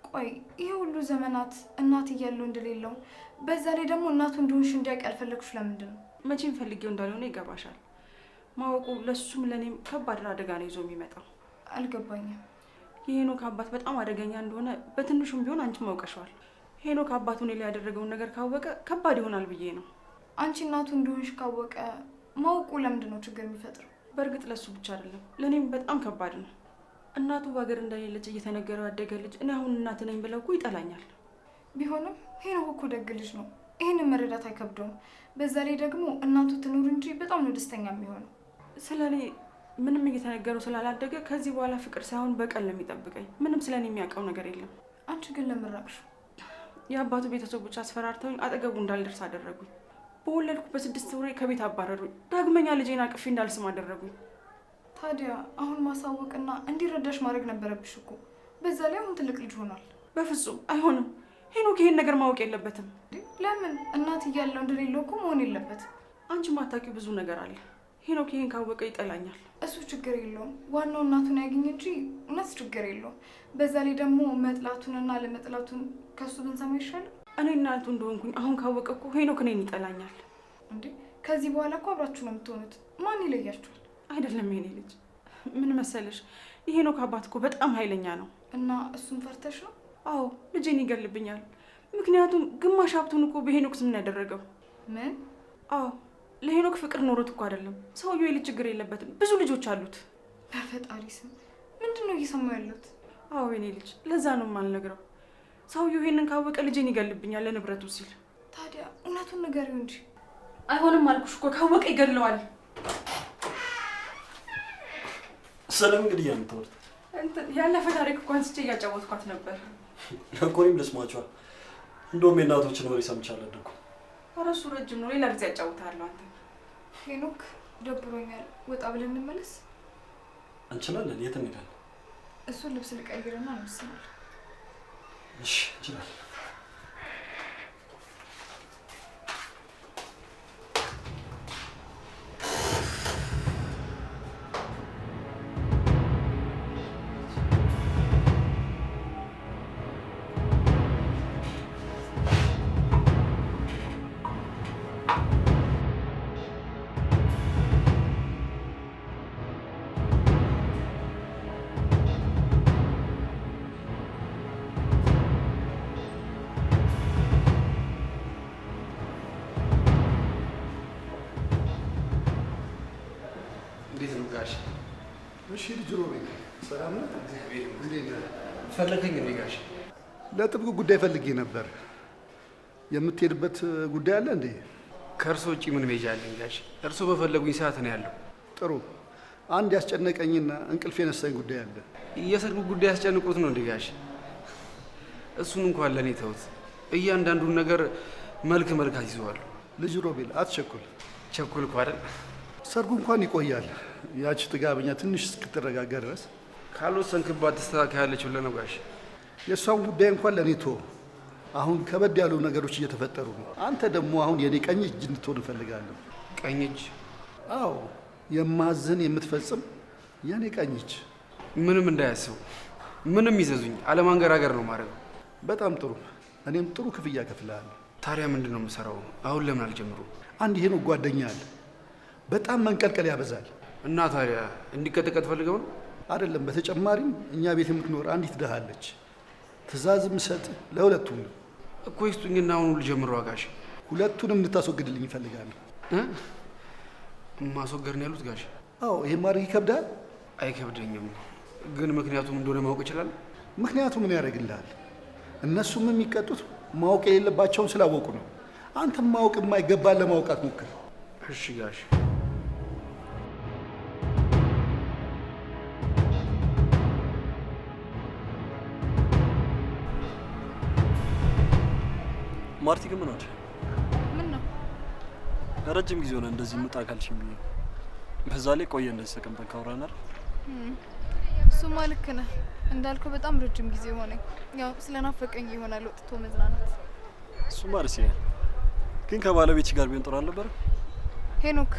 ቆይ ይሄ ሁሉ ዘመናት እናት እያለው እንደሌለው፣ በዛ ላይ ደግሞ እናቱ እንደሆንሽ እንዲያውቅ ያልፈለግሽ ለምንድን ነው? መቼም ፈልጌው እንዳልሆነ ይገባሻል። ማወቁ ለሱም ለእኔም ከባድ አደጋ ነው ይዞ የሚመጣው። አልገባኝም። የሄኖክ አባት በጣም አደገኛ እንደሆነ በትንሹም ቢሆን አንቺም አውቀሻል። ሄኖክ አባቱ እኔ ላይ ያደረገውን ነገር ካወቀ ከባድ ይሆናል ብዬ ነው። አንቺ እናቱ እንደሆንሽ ካወቀ ማወቁ ለምንድን ነው ችግር የሚፈጥረው? በእርግጥ ለሱ ብቻ አይደለም፣ ለእኔም በጣም ከባድ ነው። እናቱ በሀገር እንደሌለች እየተነገረው ያደገ ልጅ እኔ አሁን እናት ነኝ ብለው እኮ ይጠላኛል። ቢሆንም ሄኖክ እኮ ደግ ልጅ ነው። ይህንን መረዳት አይከብደውም። በዛ ላይ ደግሞ እናቱ ትኑር እንጂ በጣም ነው ደስተኛ የሚሆነው። ስለ እኔ ምንም እየተነገረው ስላላደገ ከዚህ በኋላ ፍቅር ሳይሆን በቀል ነው የሚጠብቀኝ። ምንም ስለ እኔ የሚያውቀው ነገር የለም። አንቺ ግን ለምን ራቅሽ? የአባቱ ቤተሰቦች አስፈራርተውኝ አጠገቡ እንዳልደርስ አደረጉኝ። በወለድኩ በ6 ወሬ ከቤት አባረሩኝ። ዳግመኛ ልጄን አቅፌ እንዳልስም አደረጉኝ። ታዲያ አሁን ማሳወቅና እንዲረዳሽ ማድረግ ነበረብሽ እኮ። በዛ ላይ አሁን ትልቅ ልጅ ሆኗል። በፍጹም አይሆንም። ሄኖክ ይሄን ነገር ማወቅ የለበትም። ለምን? እናት እያለው እንደሌለው እኮ መሆን የለበትም። አንቺ ማታውቂው ብዙ ነገር አለ። ሄኖክ ይሄን ካወቀ ይጠላኛል። እሱ ችግር የለውም። ዋናው እናቱን ያገኝ እንጂ እውነት ችግር የለውም። በዛ ላይ ደግሞ መጥላቱንና ለመጥላቱን ከሱ ብንሰማ ይሻላል። እኔ እናቱ እንደሆንኩኝ አሁን ካወቀ እኮ ሄኖክ እኔን ይጠላኛል። እንዴ ከዚህ በኋላ እኮ አብራችሁ ነው የምትሆኑት። ማን ይለያችኋል? አይደለም የኔ ልጅ፣ ምን መሰለሽ፣ የሄኖክ አባት እኮ በጣም ኃይለኛ ነው። እና እሱን ፈርተሽ ነው? አዎ ልጄን ይገልብኛል። ምክንያቱም ግማሽ ሀብቱን እኮ በሄኖክ ስም ነው ያደረገው። ምን? አዎ ለሄኖክ ፍቅር ኖሮት እኮ አይደለም። ሰውየው የልጅ ችግር የለበትም፣ ብዙ ልጆች አሉት። በፈጣሪ ስም ምንድን ነው እየሰማሁ ያለሁት? አዎ የኔ ልጅ፣ ለዛ ነው የማልነግረው። ሰውየው ይሄንን ካወቀ ልጄን ይገልብኛል ለንብረቱ ሲል። ታዲያ እውነቱን ንገሪው እንጂ። አይሆንም አልኩሽ እኮ፣ ካወቀ ይገድለዋል። ሰላም እንግዲህ ያምተውት ያለፈ ታሪክ እኮ አንስቼ እያጫወትኳት ነበር። ለኮሪም ልስማቸዋል። እንደውም የእናቶችን ወሬ ሰምቻለሁ እኮ። ኧረ እሱ ረጅም ነው፣ ሌላ ጊዜ ያጫውታለሁ። አንተ ሄኖክ ደብሮኛል፣ ወጣ ብለን እንመለስ። እንችላለን። የት እንሄዳለን? እሱን ልብስ ልቀይርና እንወስናለን። እሺ እንችላለን። እሺ ልጅ ሮቤል ሰላም ነው? እንዴት ነህ? ፈለገኝ እንዴ ጋሽ? ለጥብቅ ጉዳይ ፈልጌ ነበር። የምትሄድበት ጉዳይ አለ እንዴ? ከእርሶ ውጪ ምን መሄጃ አለኝ ጋሽ? እርሶ በፈለጉኝ ሰዓት ነው ያለው። ጥሩ። አንድ ያስጨነቀኝና እንቅልፍ የነሳኝ ጉዳይ አለ። የሰርጉ ጉዳይ ያስጨንቁት ነው እንዴ ጋሽ? እሱን እንኳን ለእኔ ተውት። እያንዳንዱን ነገር መልክ አስይዘዋል። ልጅ ሮቤል አትቸኩል። ቸኩልኩ አይደል? ሰርጉ እንኳን ይቆያል። ያቺ ጥጋበኛ ትንሽ እስክትረጋጋ ድረስ ካልወሰንክባት ትስተካከላለች ብለህ ነው ጋሽ? የእሷን ጉዳይ እንኳን ለእኔ ቶ አሁን ከበድ ያሉ ነገሮች እየተፈጠሩ ነው። አንተ ደግሞ አሁን የኔ ቀኝ እጅ እንድትሆን እፈልጋለሁ። ቀኝ እጅ? አዎ፣ የማዝን የምትፈጽም የኔ ቀኝ እጅ። ምንም እንዳያስቡ፣ ምንም ይዘዙኝ፣ አለማንገራገር ነው ማድረገው። በጣም ጥሩ። እኔም ጥሩ ክፍያ እከፍልሃለሁ። ታዲያ ምንድን ነው የምሰራው? አሁን ለምን አልጀምሩ? አንድ ይሄ ነው ጓደኛ አለ፣ በጣም መንቀልቀል ያበዛል። እና ታዲያ እንዲቀጥቀጥ ፈልገው ነው? አይደለም። በተጨማሪም እኛ ቤት የምትኖር አንዲት ድሃ አለች። ትእዛዝ ምሰጥ ለሁለቱም ነው እኮ። ይስጡኝና አሁኑ ልጀምረው ጋሽ። ሁለቱንም እንድታስወግድልኝ ይፈልጋለሁ። ማስወገድ ነው ያሉት ጋሽ? አዎ። ይሄ ማድረግ ይከብዳል? አይከብደኝም፣ ግን ምክንያቱም እንደሆነ ማወቅ ይችላል። ምክንያቱ ምን ያደርግልሃል? እነሱም የሚቀጡት ማወቅ የሌለባቸውን ስላወቁ ነው። አንተም ማወቅ የማይገባን ለማወቅ አትሞክር። እሺ ጋሽ። ማርቲ ግን ምን ሆነች? ምን ነው? ረጅም ጊዜ ሆነ እንደዚህ ምጣ ካልሽኝ ብዬ። በዛ ላይ ቆየ እንደዚህ ተቀምጠን ካወራን አይደል? እሱማ ልክ ነህ። እንዳልከው በጣም ረጅም ጊዜ ሆነኝ። ያው ስለናፈቀኝ ይሆናል ወጥቶ መዝናናት። እሱማ ደስ ይላል። ግን ከባለቤትሽ ጋር ቢሆን ጥሩ አልነበረም? ሄኖክ፣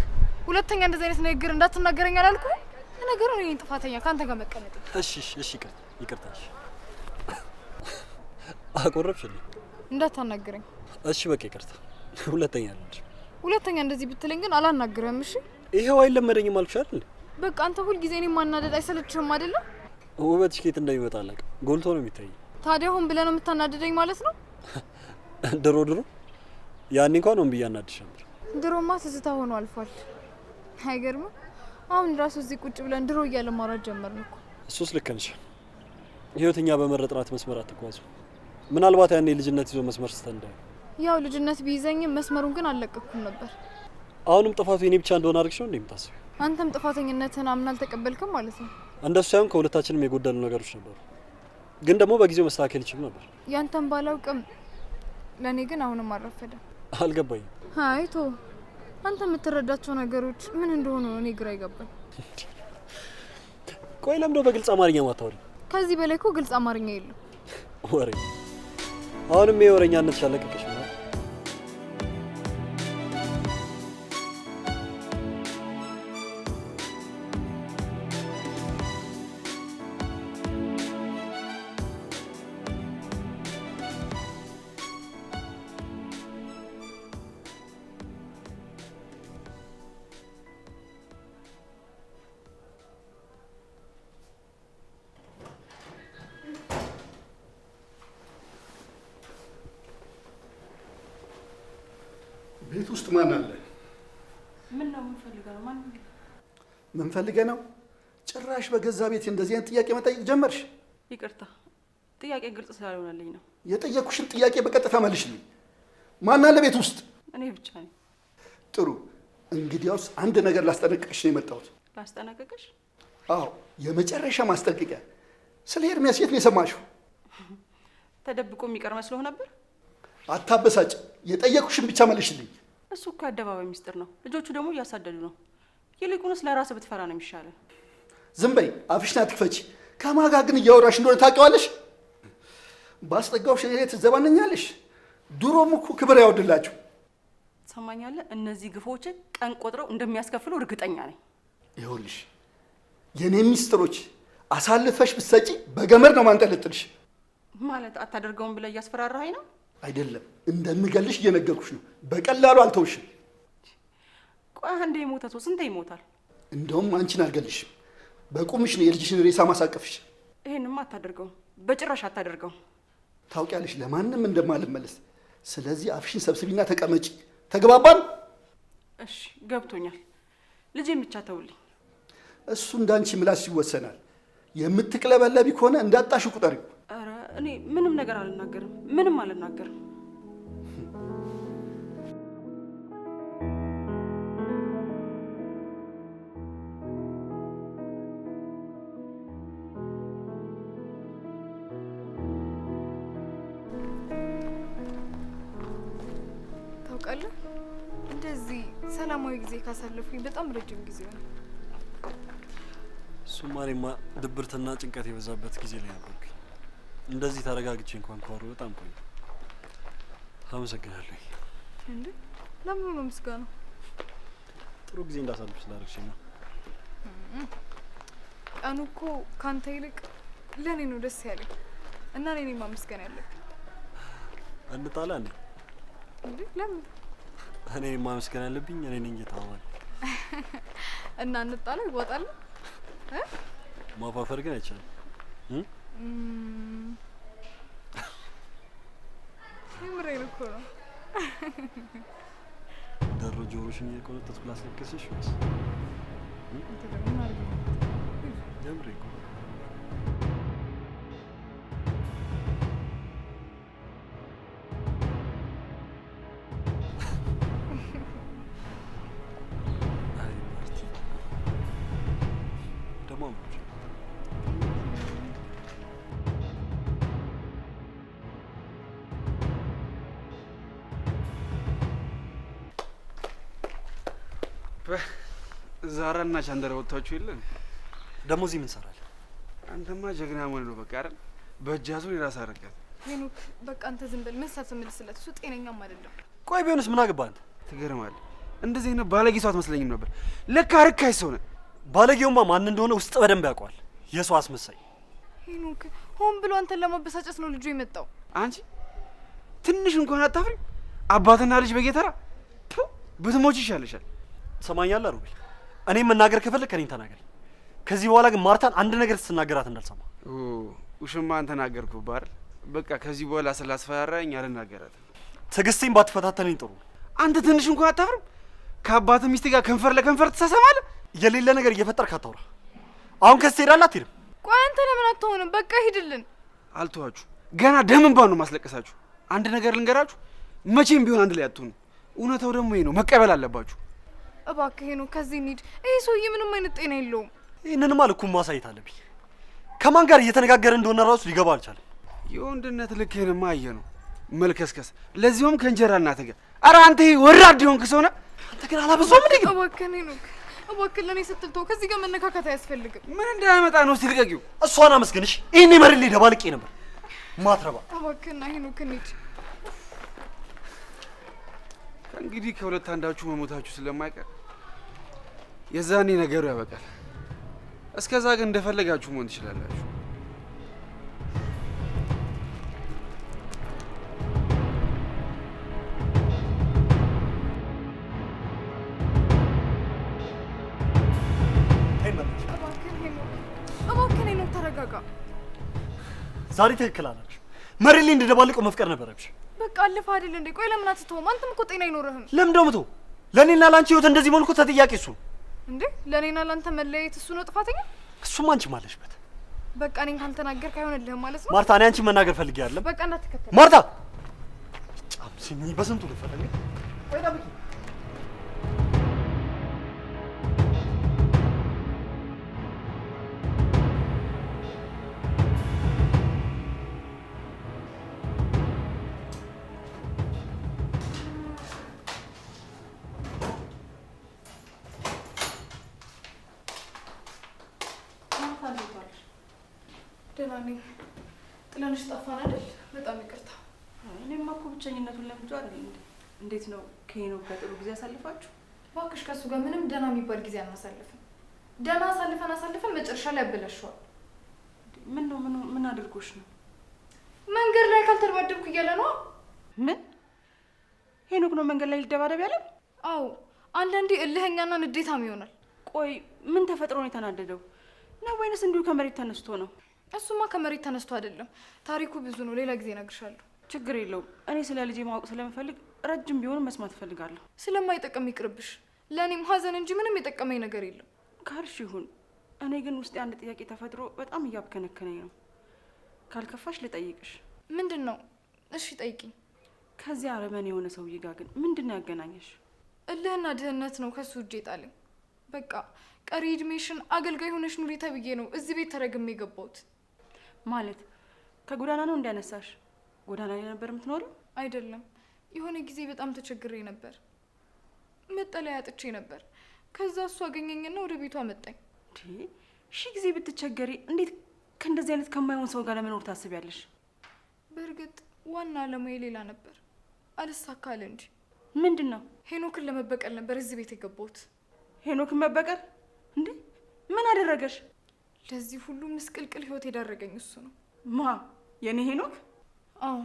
ሁለተኛ እንደዚህ አይነት ንግግር እንዳትናገረኝ አላልኩህ? ለነገሩ እኔ ነኝ ጥፋተኛ ከአንተ ጋር መቀመጥ። እሺ ይቅርታ። አቆረብሽልኝ። እንዳታናግረኝ። እሺ በቃ ይቅርታ። ሁለተኛ ልጅ ሁለተኛ እንደዚህ ብትለኝ ግን አላናግረህም። እሺ ይሄው አይለመደኝም አልኩሽ አይደል? በቃ አንተ ሁልጊዜ እኔን ማናደድ አይሰለችህም አይደለ? ውበትሽ ከየት እንደሚመጣ አላውቅም፣ ጎልቶ ነው የሚታይ። ታዲያ ሆን ብለህ ነው የምታናድደኝ ማለት ነው? ድሮ ያኔ እንኳን ሆን ብዬ አናድሽ ነበር። ድሮማ ትዝታ ሆኖ አልፏል። አይገርምም? አሁን ራሱ እዚህ ቁጭ ብለን ድሮ እያለ ማውራት ጀመርን እኮ። እሱስ ልክ ነሽ። ህይወተኛ በመረጥናት መስመር አትጓዙ። ምናልባት ያኔ ልጅነት ይዞ መስመር ስተንዳ ያው ልጅነት ቢይዘኝም መስመሩን ግን አልለቀኩም ነበር። አሁንም ጥፋቱ የኔ ብቻ እንደሆነ አድርግሽ ነው እንደምታስቢው? አንተም ጥፋተኝነትህን አምና አልተቀበልክም ማለት ነው? እንደሱ ሳይሆን ከሁለታችንም የጎደሉ ነገሮች ነበሩ፣ ግን ደግሞ በጊዜው መስተካከል ይችሉ ነበር። ያንተም ባላውቅም ለእኔ ግን አሁንም አልረፈደም። አልገባኝም። አይቶ አንተ የምትረዳቸው ነገሮች ምን እንደሆኑ እኔ ግራ ይገባል። ቆይ ለምዶ በግልጽ አማርኛ ማታወሪ? ከዚህ በላይ እኮ ግልጽ አማርኛ የለም። ወሬ አሁንም የወረኛነት ሻለቀቀሽ ነው። ቤት ውስጥ ማን አለ? ምን ነው የምንፈልገው? ማን ምን ፈልገህ ነው? ጭራሽ በገዛ ቤት እንደዚህ አይነት ጥያቄ መጠየቅ ጀመርሽ? ይቅርታ፣ ጥያቄ ግልጽ ስላልሆነልኝ ነው። የጠየኩሽን ጥያቄ በቀጥታ መልሽልኝ። ማን አለ ቤት ውስጥ? እኔ ብቻ ነኝ። ጥሩ፣ እንግዲያውስ አንድ ነገር ላስጠነቅቅሽ ነው የመጣሁት። ላስጠነቅቅሽ? አዎ፣ የመጨረሻ ማስጠንቀቂያ። ስለ ኤርሚያስ የት ነው የሰማሽው? ተደብቆ የሚቀር መስሎህ ነበር? አታበሳጭ። የጠየኩሽን ብቻ መልሽልኝ። እሱ እኮ የአደባባይ ሚስጥር ነው። ልጆቹ ደግሞ እያሳደዱ ነው። ይልቁንስ ለራስህ ብትፈራ ነው የሚሻለው። ዝም በይ፣ አፍሽን አትክፈቺ። ከማን ጋር ግን እያወራሽ እንደሆነ ታውቂዋለሽ? ባስጠጋውሽ እኔ ላይ ትዘባነኛለሽ። ድሮም እኮ ክብር ያወድላችሁ። ትሰማኛለህ? እነዚህ ግፎች ቀን ቆጥረው እንደሚያስከፍሉ እርግጠኛ ነኝ። ይኸውልሽ፣ የኔ ሚስጥሮች አሳልፈሽ ብትሰጪ በገመድ ነው ማንጠለጥልሽ። ማለት አታደርገውም ብለህ እያስፈራራኸኝ ነው? አይደለም፣ እንደምገልሽ እየነገርኩሽ ነው። በቀላሉ አልተውሽም። ቆይ አንዴ የሞተ ሰው ስንቴ ይሞታል? እንደውም አንቺን አልገልሽም። በቁምሽ ነው የልጅሽን ሬሳ ማሳቀፍሽ። ይሄንማ አታደርገውም፣ በጭራሽ አታደርገውም። ታውቂያለሽ ለማንም እንደማልመለስ። ስለዚህ አፍሽን ሰብስቢና ተቀመጪ። ተግባባን? እሺ ገብቶኛል። ልጄን ብቻ ተውልኝ። እሱ እንዳንቺ ምላስ ይወሰናል። የምትቅለበለቢ ከሆነ እንዳጣሽ ቁጠሪው። ኧረ እኔ ምንም ነገር አልናገርም፣ ምንም አልናገርም። ታውቃለህ፣ እንደዚህ ሰላማዊ ጊዜ ካሳለፉኝ በጣም ረጅም ጊዜ ነው። እሱማ እኔማ ድብርትና ጭንቀት የበዛበት ጊዜ ላይ ነበርኩኝ። እንደዚህ ተረጋግቼ እንኳን ካወሩ በጣም ቆይ። አመሰግናለሁ። እንዴ ለምን ነው ምስጋናው? ጥሩ ጊዜ እንዳሳልፍ ስላደረግሽኝ ነው። ቀኑ እኮ ካንተ ይልቅ ለኔ ነው ደስ ያለኝ እና እኔ ነኝ ማመስገን ያለብኝ። እንጣላ እንዴ? እንዴ ለምን? እኔ ማመስገን ያለብኝ እኔ ነኝ እየተባባል እና እንጣላ ይወጣል። ማፋፈር ግን አይቻልም። የምሬን እኮ ነው። ደሮ ጆሮሽን እየቆነጠጥኩ ላስለቅስሽ ወይስ? የምሬን እኮ ዛራና ቻንደራ ወጥታችሁ የለን? ደግሞ እዚህ ምን ሰራል? አንተማ ጀግና መሆን ነው በቃ አይደል? በእጃቱ የራስ አረጋት። ሄኖክ በቃ አንተ ዝም በል። መሳት መልስለት። እሱ ጤነኛም አይደለም። ቆይ ቢሆንስ ምን አገባህ አንተ? ትገርማለህ። እንደዚህ አይነት ባለጌ ሰው አትመስለኝም ነበር። ለካ ርካሽ ሰው ነህ። ባለጌውማ ማን እንደሆነ ውስጥ በደንብ ያውቀዋል። የሰው አስመሳይ። ሄኖክ ሆን ብሎ አንተን ለማበሳጨት ነው ልጁ የመጣው። አንቺ ትንሽ እንኳን አታፍሪ? አባትና ልጅ በጌተራ ብትሞች ይሻልሻል። ትሰማኛለህ ሩቤል? እኔ መናገር ከፈለክ ከኔን ተናገር። ከዚህ በኋላ ግን ማርታን አንድ ነገር ስትናገራት እንዳልሰማ። ውሽማን ተናገርኩ ባር። በቃ ከዚህ በኋላ ስላስፈራራኝ አልናገራትም። ትዕግስቴን ባትፈታተልኝ ጥሩ። አንተ ትንሽ እንኳን አታፍርም? ከአባት ሚስት ጋር ከንፈር ለከንፈር ትሳሰማለህ። የሌለ ነገር እየፈጠርክ አታውራ። አሁን ከዚህ ትሄዳለህ አትሄድም? ቆይ አንተ ለምን አትሆንም? በቃ ሂድልን። አልተዋችሁ። ገና ደም እንባ ነው ማስለቀሳችሁ። አንድ ነገር ልንገራችሁ፣ መቼም ቢሆን አንድ ላይ አትሆኑ። እውነታው ደግሞ ይሄ ነው፣ መቀበል አለባችሁ። እባክህ ሄኖክ ከዚህ እንሂድ። ይህ ሰውዬ ምንም አይነት ጤና የለውም። ይህንንማ ልኩን ማሳየት አለብኝ። ከማን ጋር እየተነጋገረ እንደሆነ ራሱ ሊገባ አልቻለም። የወንድነት ልክህንማ አየህ ነው መልከስከስ፣ ለዚሁም ከእንጀራ እናትህ ጋር። ኧረ አንተ ይሄ ወራድ የሆንክ ሰው ነህ። አንተ ግን አላበዛውም እንዴ? እባክህን ሄኖክ እባክህን፣ ለእኔ ስትል ተው። ከዚህ ጋር መነካካት አያስፈልግም። ምን እንዳያመጣ ነው እስቲ ልቀቂው። እሷን አመስግንሽ። ይህኔ መሬት ላይ ደባልቄ ነበር። ማትረባ። እባክህና ሄኖክ እንሂድ። እንግዲህ ከሁለት አንዳችሁ መሞታችሁ ስለማይቀር የዛኔ ነገሩ ያበቃል። እስከዛ ግን እንደፈለጋችሁ መሆን ትችላላችሁ። እባክህን ሄኖክ ተረጋጋ። ዛሬ ትክክል አላልሽ። መሬት ላይ እንደደባልቀው መፍቀር ነበረብሽ። በቃ አለፈ አይደል እንዴ? ቆይ ለምን አትተውም? አንተም እኮ ጤና አይኖርህም። ለምን ደምቶ ለኔና ላንቺ ህይወት እንደዚህ መልኩ ተጠያቂ እሱ እንዴ? ለኔና ላንተ መለያየት እሱ ነው ጥፋተኛ? እሱም አንቺ ማለሽበት። በቃ እኔን ካልተናገርክ አይሆንልህም ማለት ነው። ማርታ፣ እኔ አንቺን መናገር ፈልጌ አይደለም። በቃ እንዳትከተል ማርታ። ጫምሲኝ በስንቱ ልፈለግ። ቆይ ዳብቂ ደህና ነኝ። ጥለንሽ ጠፋን አይደል? በጣም ይቅርታ። እኔማ እኮ ብቸኝነቱን ለምጄ አይደል እንዴ? እንዴት ነው ከሄኖክ ጋር ጥሩ ጊዜ አሳልፋችሁ? እባክሽ ከእሱ ጋር ምንም ደህና የሚባል ጊዜ አናሳልፍም። ደህና አሳልፈን መጨረሻ ላይ ያበላሸዋል። ምን ነው ምን አድርጎሽ ነው? መንገድ ላይ ካልተደባደብኩ እያለ ነው። ምን ሄኖክ ነው መንገድ ላይ ሊደባደብ ያለው? አዎ፣ አንዳንዴ እልህኛና ንዴታም ይሆናል። ቆይ ምን ተፈጥሮ ነው የተናደደው? ነው ወይንስ እንዲሁ ከመሬት ተነስቶ ነው? እሱማ ከመሬት ተነስቶ አይደለም። ታሪኩ ብዙ ነው። ሌላ ጊዜ እነግርሻለሁ። ችግር የለውም። እኔ ስለ ልጄ ማወቅ ስለምፈልግ ረጅም ቢሆንም መስማት እፈልጋለሁ። ስለማይጠቅም ይቅርብሽ። ለእኔም ሀዘን እንጂ ምንም የጠቀመኝ ነገር የለም። ካልሽ ይሁን። እኔ ግን ውስጤ አንድ ጥያቄ ተፈጥሮ በጣም እያብከነከነኝ ነው። ካልከፋሽ ልጠይቅሽ። ምንድን ነው? እሺ ጠይቂኝ። ከዚህ አረመኔ የሆነ ሰውዬ ጋር ግን ምንድን ነው ያገናኘሽ? እልህና ድህነት ነው ከሱ እጄ ጣለኝ። በቃ ቀሪ እድሜሽን አገልጋይ ሆነሽ ኑሪ ተብዬ ነው እዚህ ቤት ተረግሜ የገባሁት። ማለት ከጎዳና ነው እንዲያነሳሽ? ጎዳና ላይ ነበር የምትኖሪው? አይደለም፣ የሆነ ጊዜ በጣም ተቸግሬ ነበር። መጠለያ አጥቼ ነበር። ከዛ እሱ አገኘኝና ወደ ቤቱ አመጣኝ። ሺ ጊዜ ብትቸገሪ እንዴት ከእንደዚህ አይነት ከማይሆን ሰው ጋር ለመኖር ታስቢያለሽ? በእርግጥ ዋና አላማዬ ሌላ ነበር፣ አልሳካል እንጂ። ምንድን ነው? ሄኖክን ለመበቀል ነበር እዚህ ቤት የገባሁት። ሄኖክን መበቀል? እንዴ ምን አደረገሽ? ለዚህ ሁሉ ምስቅልቅል ህይወት የዳረገኝ እሱ ነው። ማ? የኔ ሄኖክ? አዎ፣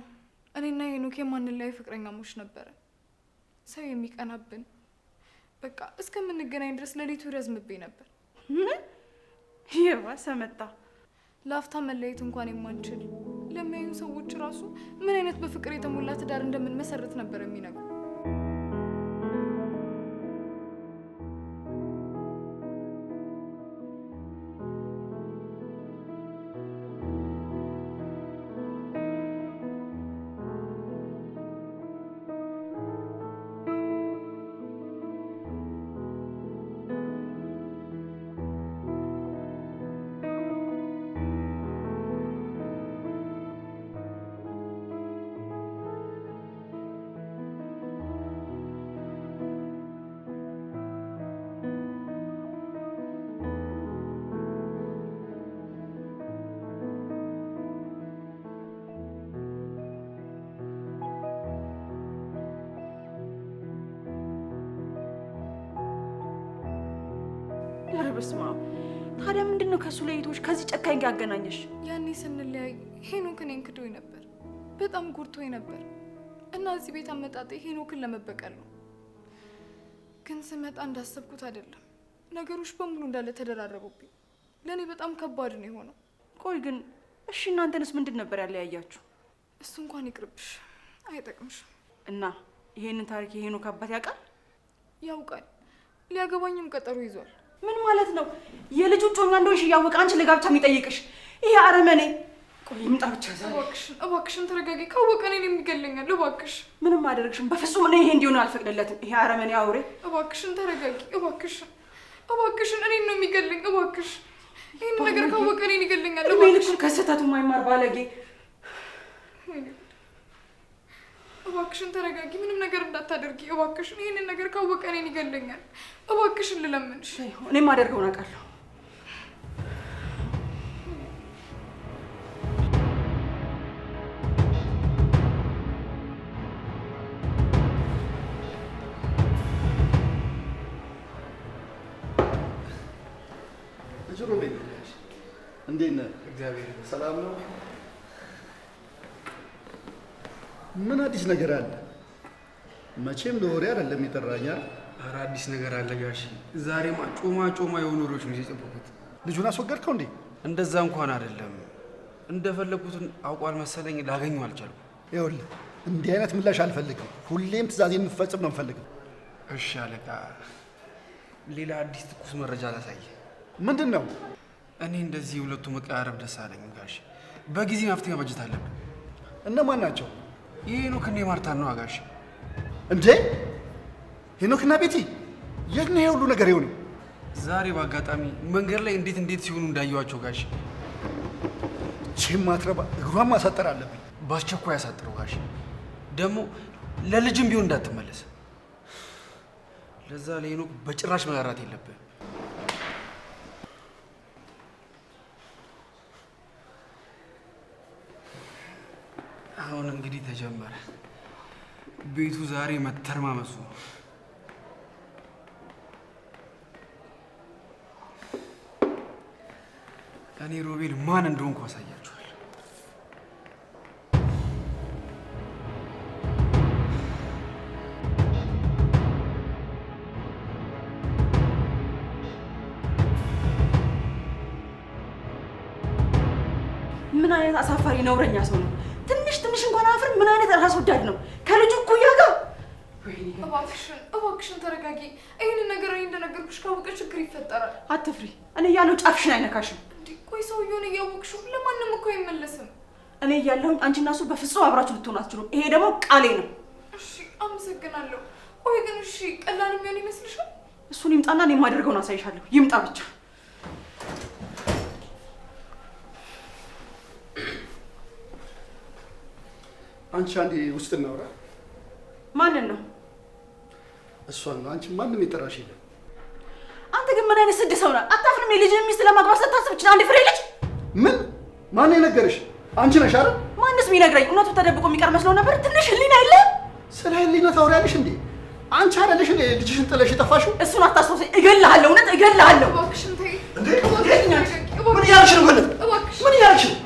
እኔና ሄኖክ የማንለያይ ፍቅረኛሞች ነበረ። ሰው የሚቀናብን፣ በቃ እስከምንገናኝ ድረስ ሌሊቱ ይረዝምብኝ ነበር። ምን? የባሰ መጣ። ለአፍታ መለየት እንኳን የማንችል ለሚያዩ ሰዎች ራሱ ምን አይነት በፍቅር የተሞላ ትዳር እንደምንመሰርት ነበር የሚነግሩ። ኧረ በስመ አብ! ታዲያ ምንድን ነው ከእሱ ለይቶሽ ከዚህ ጨካኝ ጋር ያገናኘሽ? ያኔ ስንለያይ ሄኖክ እኔን ክዶኝ ነበር፣ በጣም ጎድቶኝ ነበር እና እዚህ ቤት አመጣጤ ሄኖክን ለመበቀል ነው። ግን ስመጣ እንዳሰብኩት አይደለም። ነገሮች በሙሉ እንዳለ ተደራረቡብኝ። ለእኔ በጣም ከባድ ነው የሆነው። ቆይ ግን እሺ እናንተንስ ምንድን ነበር ያለያያችሁ? እሱ እንኳን ይቅርብሽ፣ አይጠቅምሽም። እና ይሄንን ታሪክ የሄኖክ አባት ያውቃል? ያውቃል። ሊያገባኝም ቀጠሮ ይዟል። ምን ማለት ነው? የልጁ ጮኛ እንደሆንሽ እያወቀ አንቺ ለጋብቻ የሚጠይቅሽ ይሄ አረመኔ! ቆይ ይምጣ ብቻ ዛሬ። እባክሽን ተረጋጊ። ካወቀ እኔን የሚገለኛል። እባክሽ። ምንም አደረግሽም። በፍጹም እኔ ይሄ እንዲሆን አልፈቅድለትም። ይሄ አረመኔ አውሬ! እባክሽን ተረጋጊ። እባክሽን እኔን ነው የሚገለኝ። እባክሽ። ይህን ነገር ካወቀ እኔን ይገለኛል። እባክሽ። ከስህተቱ የማይማር ባለጌ! እባክሽን ተረጋጊ። ምንም ነገር እንዳታደርጊ እባክሽን። ይህንን ነገር ካወቀ እኔን ይገለኛል። እባክሽን ልለምንሽ። እኔም አደርገውን አውቃለሁ። እንዴት ነህ? እግዚአብሔር ሰላም ነው? ምን አዲስ ነገር አለ? መቼም ለወሬ አይደለም የጠራኛል። ኧረ አዲስ ነገር አለ ጋሽ። ዛሬማ ጮማ የሆኑ ወሬዎች ነው የጠበቁት። ልጁን አስወገድከው እንዴ? እንደዛ እንኳን አይደለም። እንደፈለኩትን አውቋል መሰለኝ፣ ላገኘው አልቻልኩም። ይኸውልህ እንዲህ አይነት ምላሽ አልፈልግም። ሁሌም ትእዛዝ የምትፈጽም ነው የምፈልገው። እሺ አለቃ። ሌላ አዲስ ትኩስ መረጃ ላሳየ። ምንድን ነው? እኔ እንደዚህ ሁለቱ መቀራረብ ደስ አለኝ ጋሽ። በጊዜ መፍትሄ ማበጀት አለብን። እነማን ናቸው? የሄኖክና የማርታን ነው ጋሽ። እንዴ ሄኖክና ቤቲ የት ነው ሁሉ ነገር የሆነው? ዛሬ በአጋጣሚ መንገድ ላይ እንዴት ሲሆኑ እንዳየዋቸው ጋሽ። ቺም ማትረባ እግሯን ማሳጠር አለብኝ። በአስቸኳይ ያሳጥረው ጋሽ። ደግሞ ለልጅም ቢሆን እንዳትመለስ። ለዛ ለሄኖክ በጭራሽ መራራት የለብህ። አሁን እንግዲህ ተጀመረ። ቤቱ ዛሬ መተርማመሱ። እኔ ሮቤል ማን እንደሆንኩ አሳያችኋል። ምን አይነት አሳፋሪ ነውረኛ ሰው ነው! ትንሽ እንኳን አፍር። ምን አይነት ራስ ወዳድ ነው! ከልጁ እኩያ ጋር። እባክሽን ተረጋጊ። ይህንን ነገር እኔ እንደነገርኩሽ ካወቀ ችግር ይፈጠራል። አትፍሪ። እኔ እያለሁ ጫፍሽን አይነካሽም። እንዴ ቆይ ሰውየውን እያወቅሽው ለማንም እኮ አይመለስም። እኔ እያለሁኝ አንቺ እና እሱ በፍጹም አብራችሁ ልትሆኑ አትችሉም። ይሄ ደግሞ ቃሌ ነው። እሺ አመሰግናለሁ። ቆይ ግን እሺ ቀላል የሚሆን ይመስልሻል? እሱን ይምጣና እኔ የማደርገውን አሳይሻለሁ። ይምጣ ብቻ። አንቺ አንዴ ውስጥ እናውራ። ማንን ነው? እሷን ነው። አንቺ ማንም የጠራሽ የለም። አንተ ግን ምን አይነት ስድ ሰው ነህ? አታፍርም? የልጅን ሚስት ለማግባት ስታስብ ይችላል አንድ ፍሬ ልጅ። ምን? ማን የነገረሽ? አንቺ ነሽ አይደል? ማንስ ቢነግረኝ? እውነቱ ተደብቆ የሚቀር መስሎ ነበር። ትንሽ ህሊና የለህም? ስለ ህሊና ታወሪያለሽ እንዴ? አንቺ አይደለሽ እንዴ ልጅሽን ጥለሽ የጠፋሽው? እሱን አታስታውሰኝ። እገልሃለሁ፣ እውነት እገልሃለሁ። እባክሽን ተይ። እንዴ ምን እያልሽ ነው? ምን እያልሽ ነው?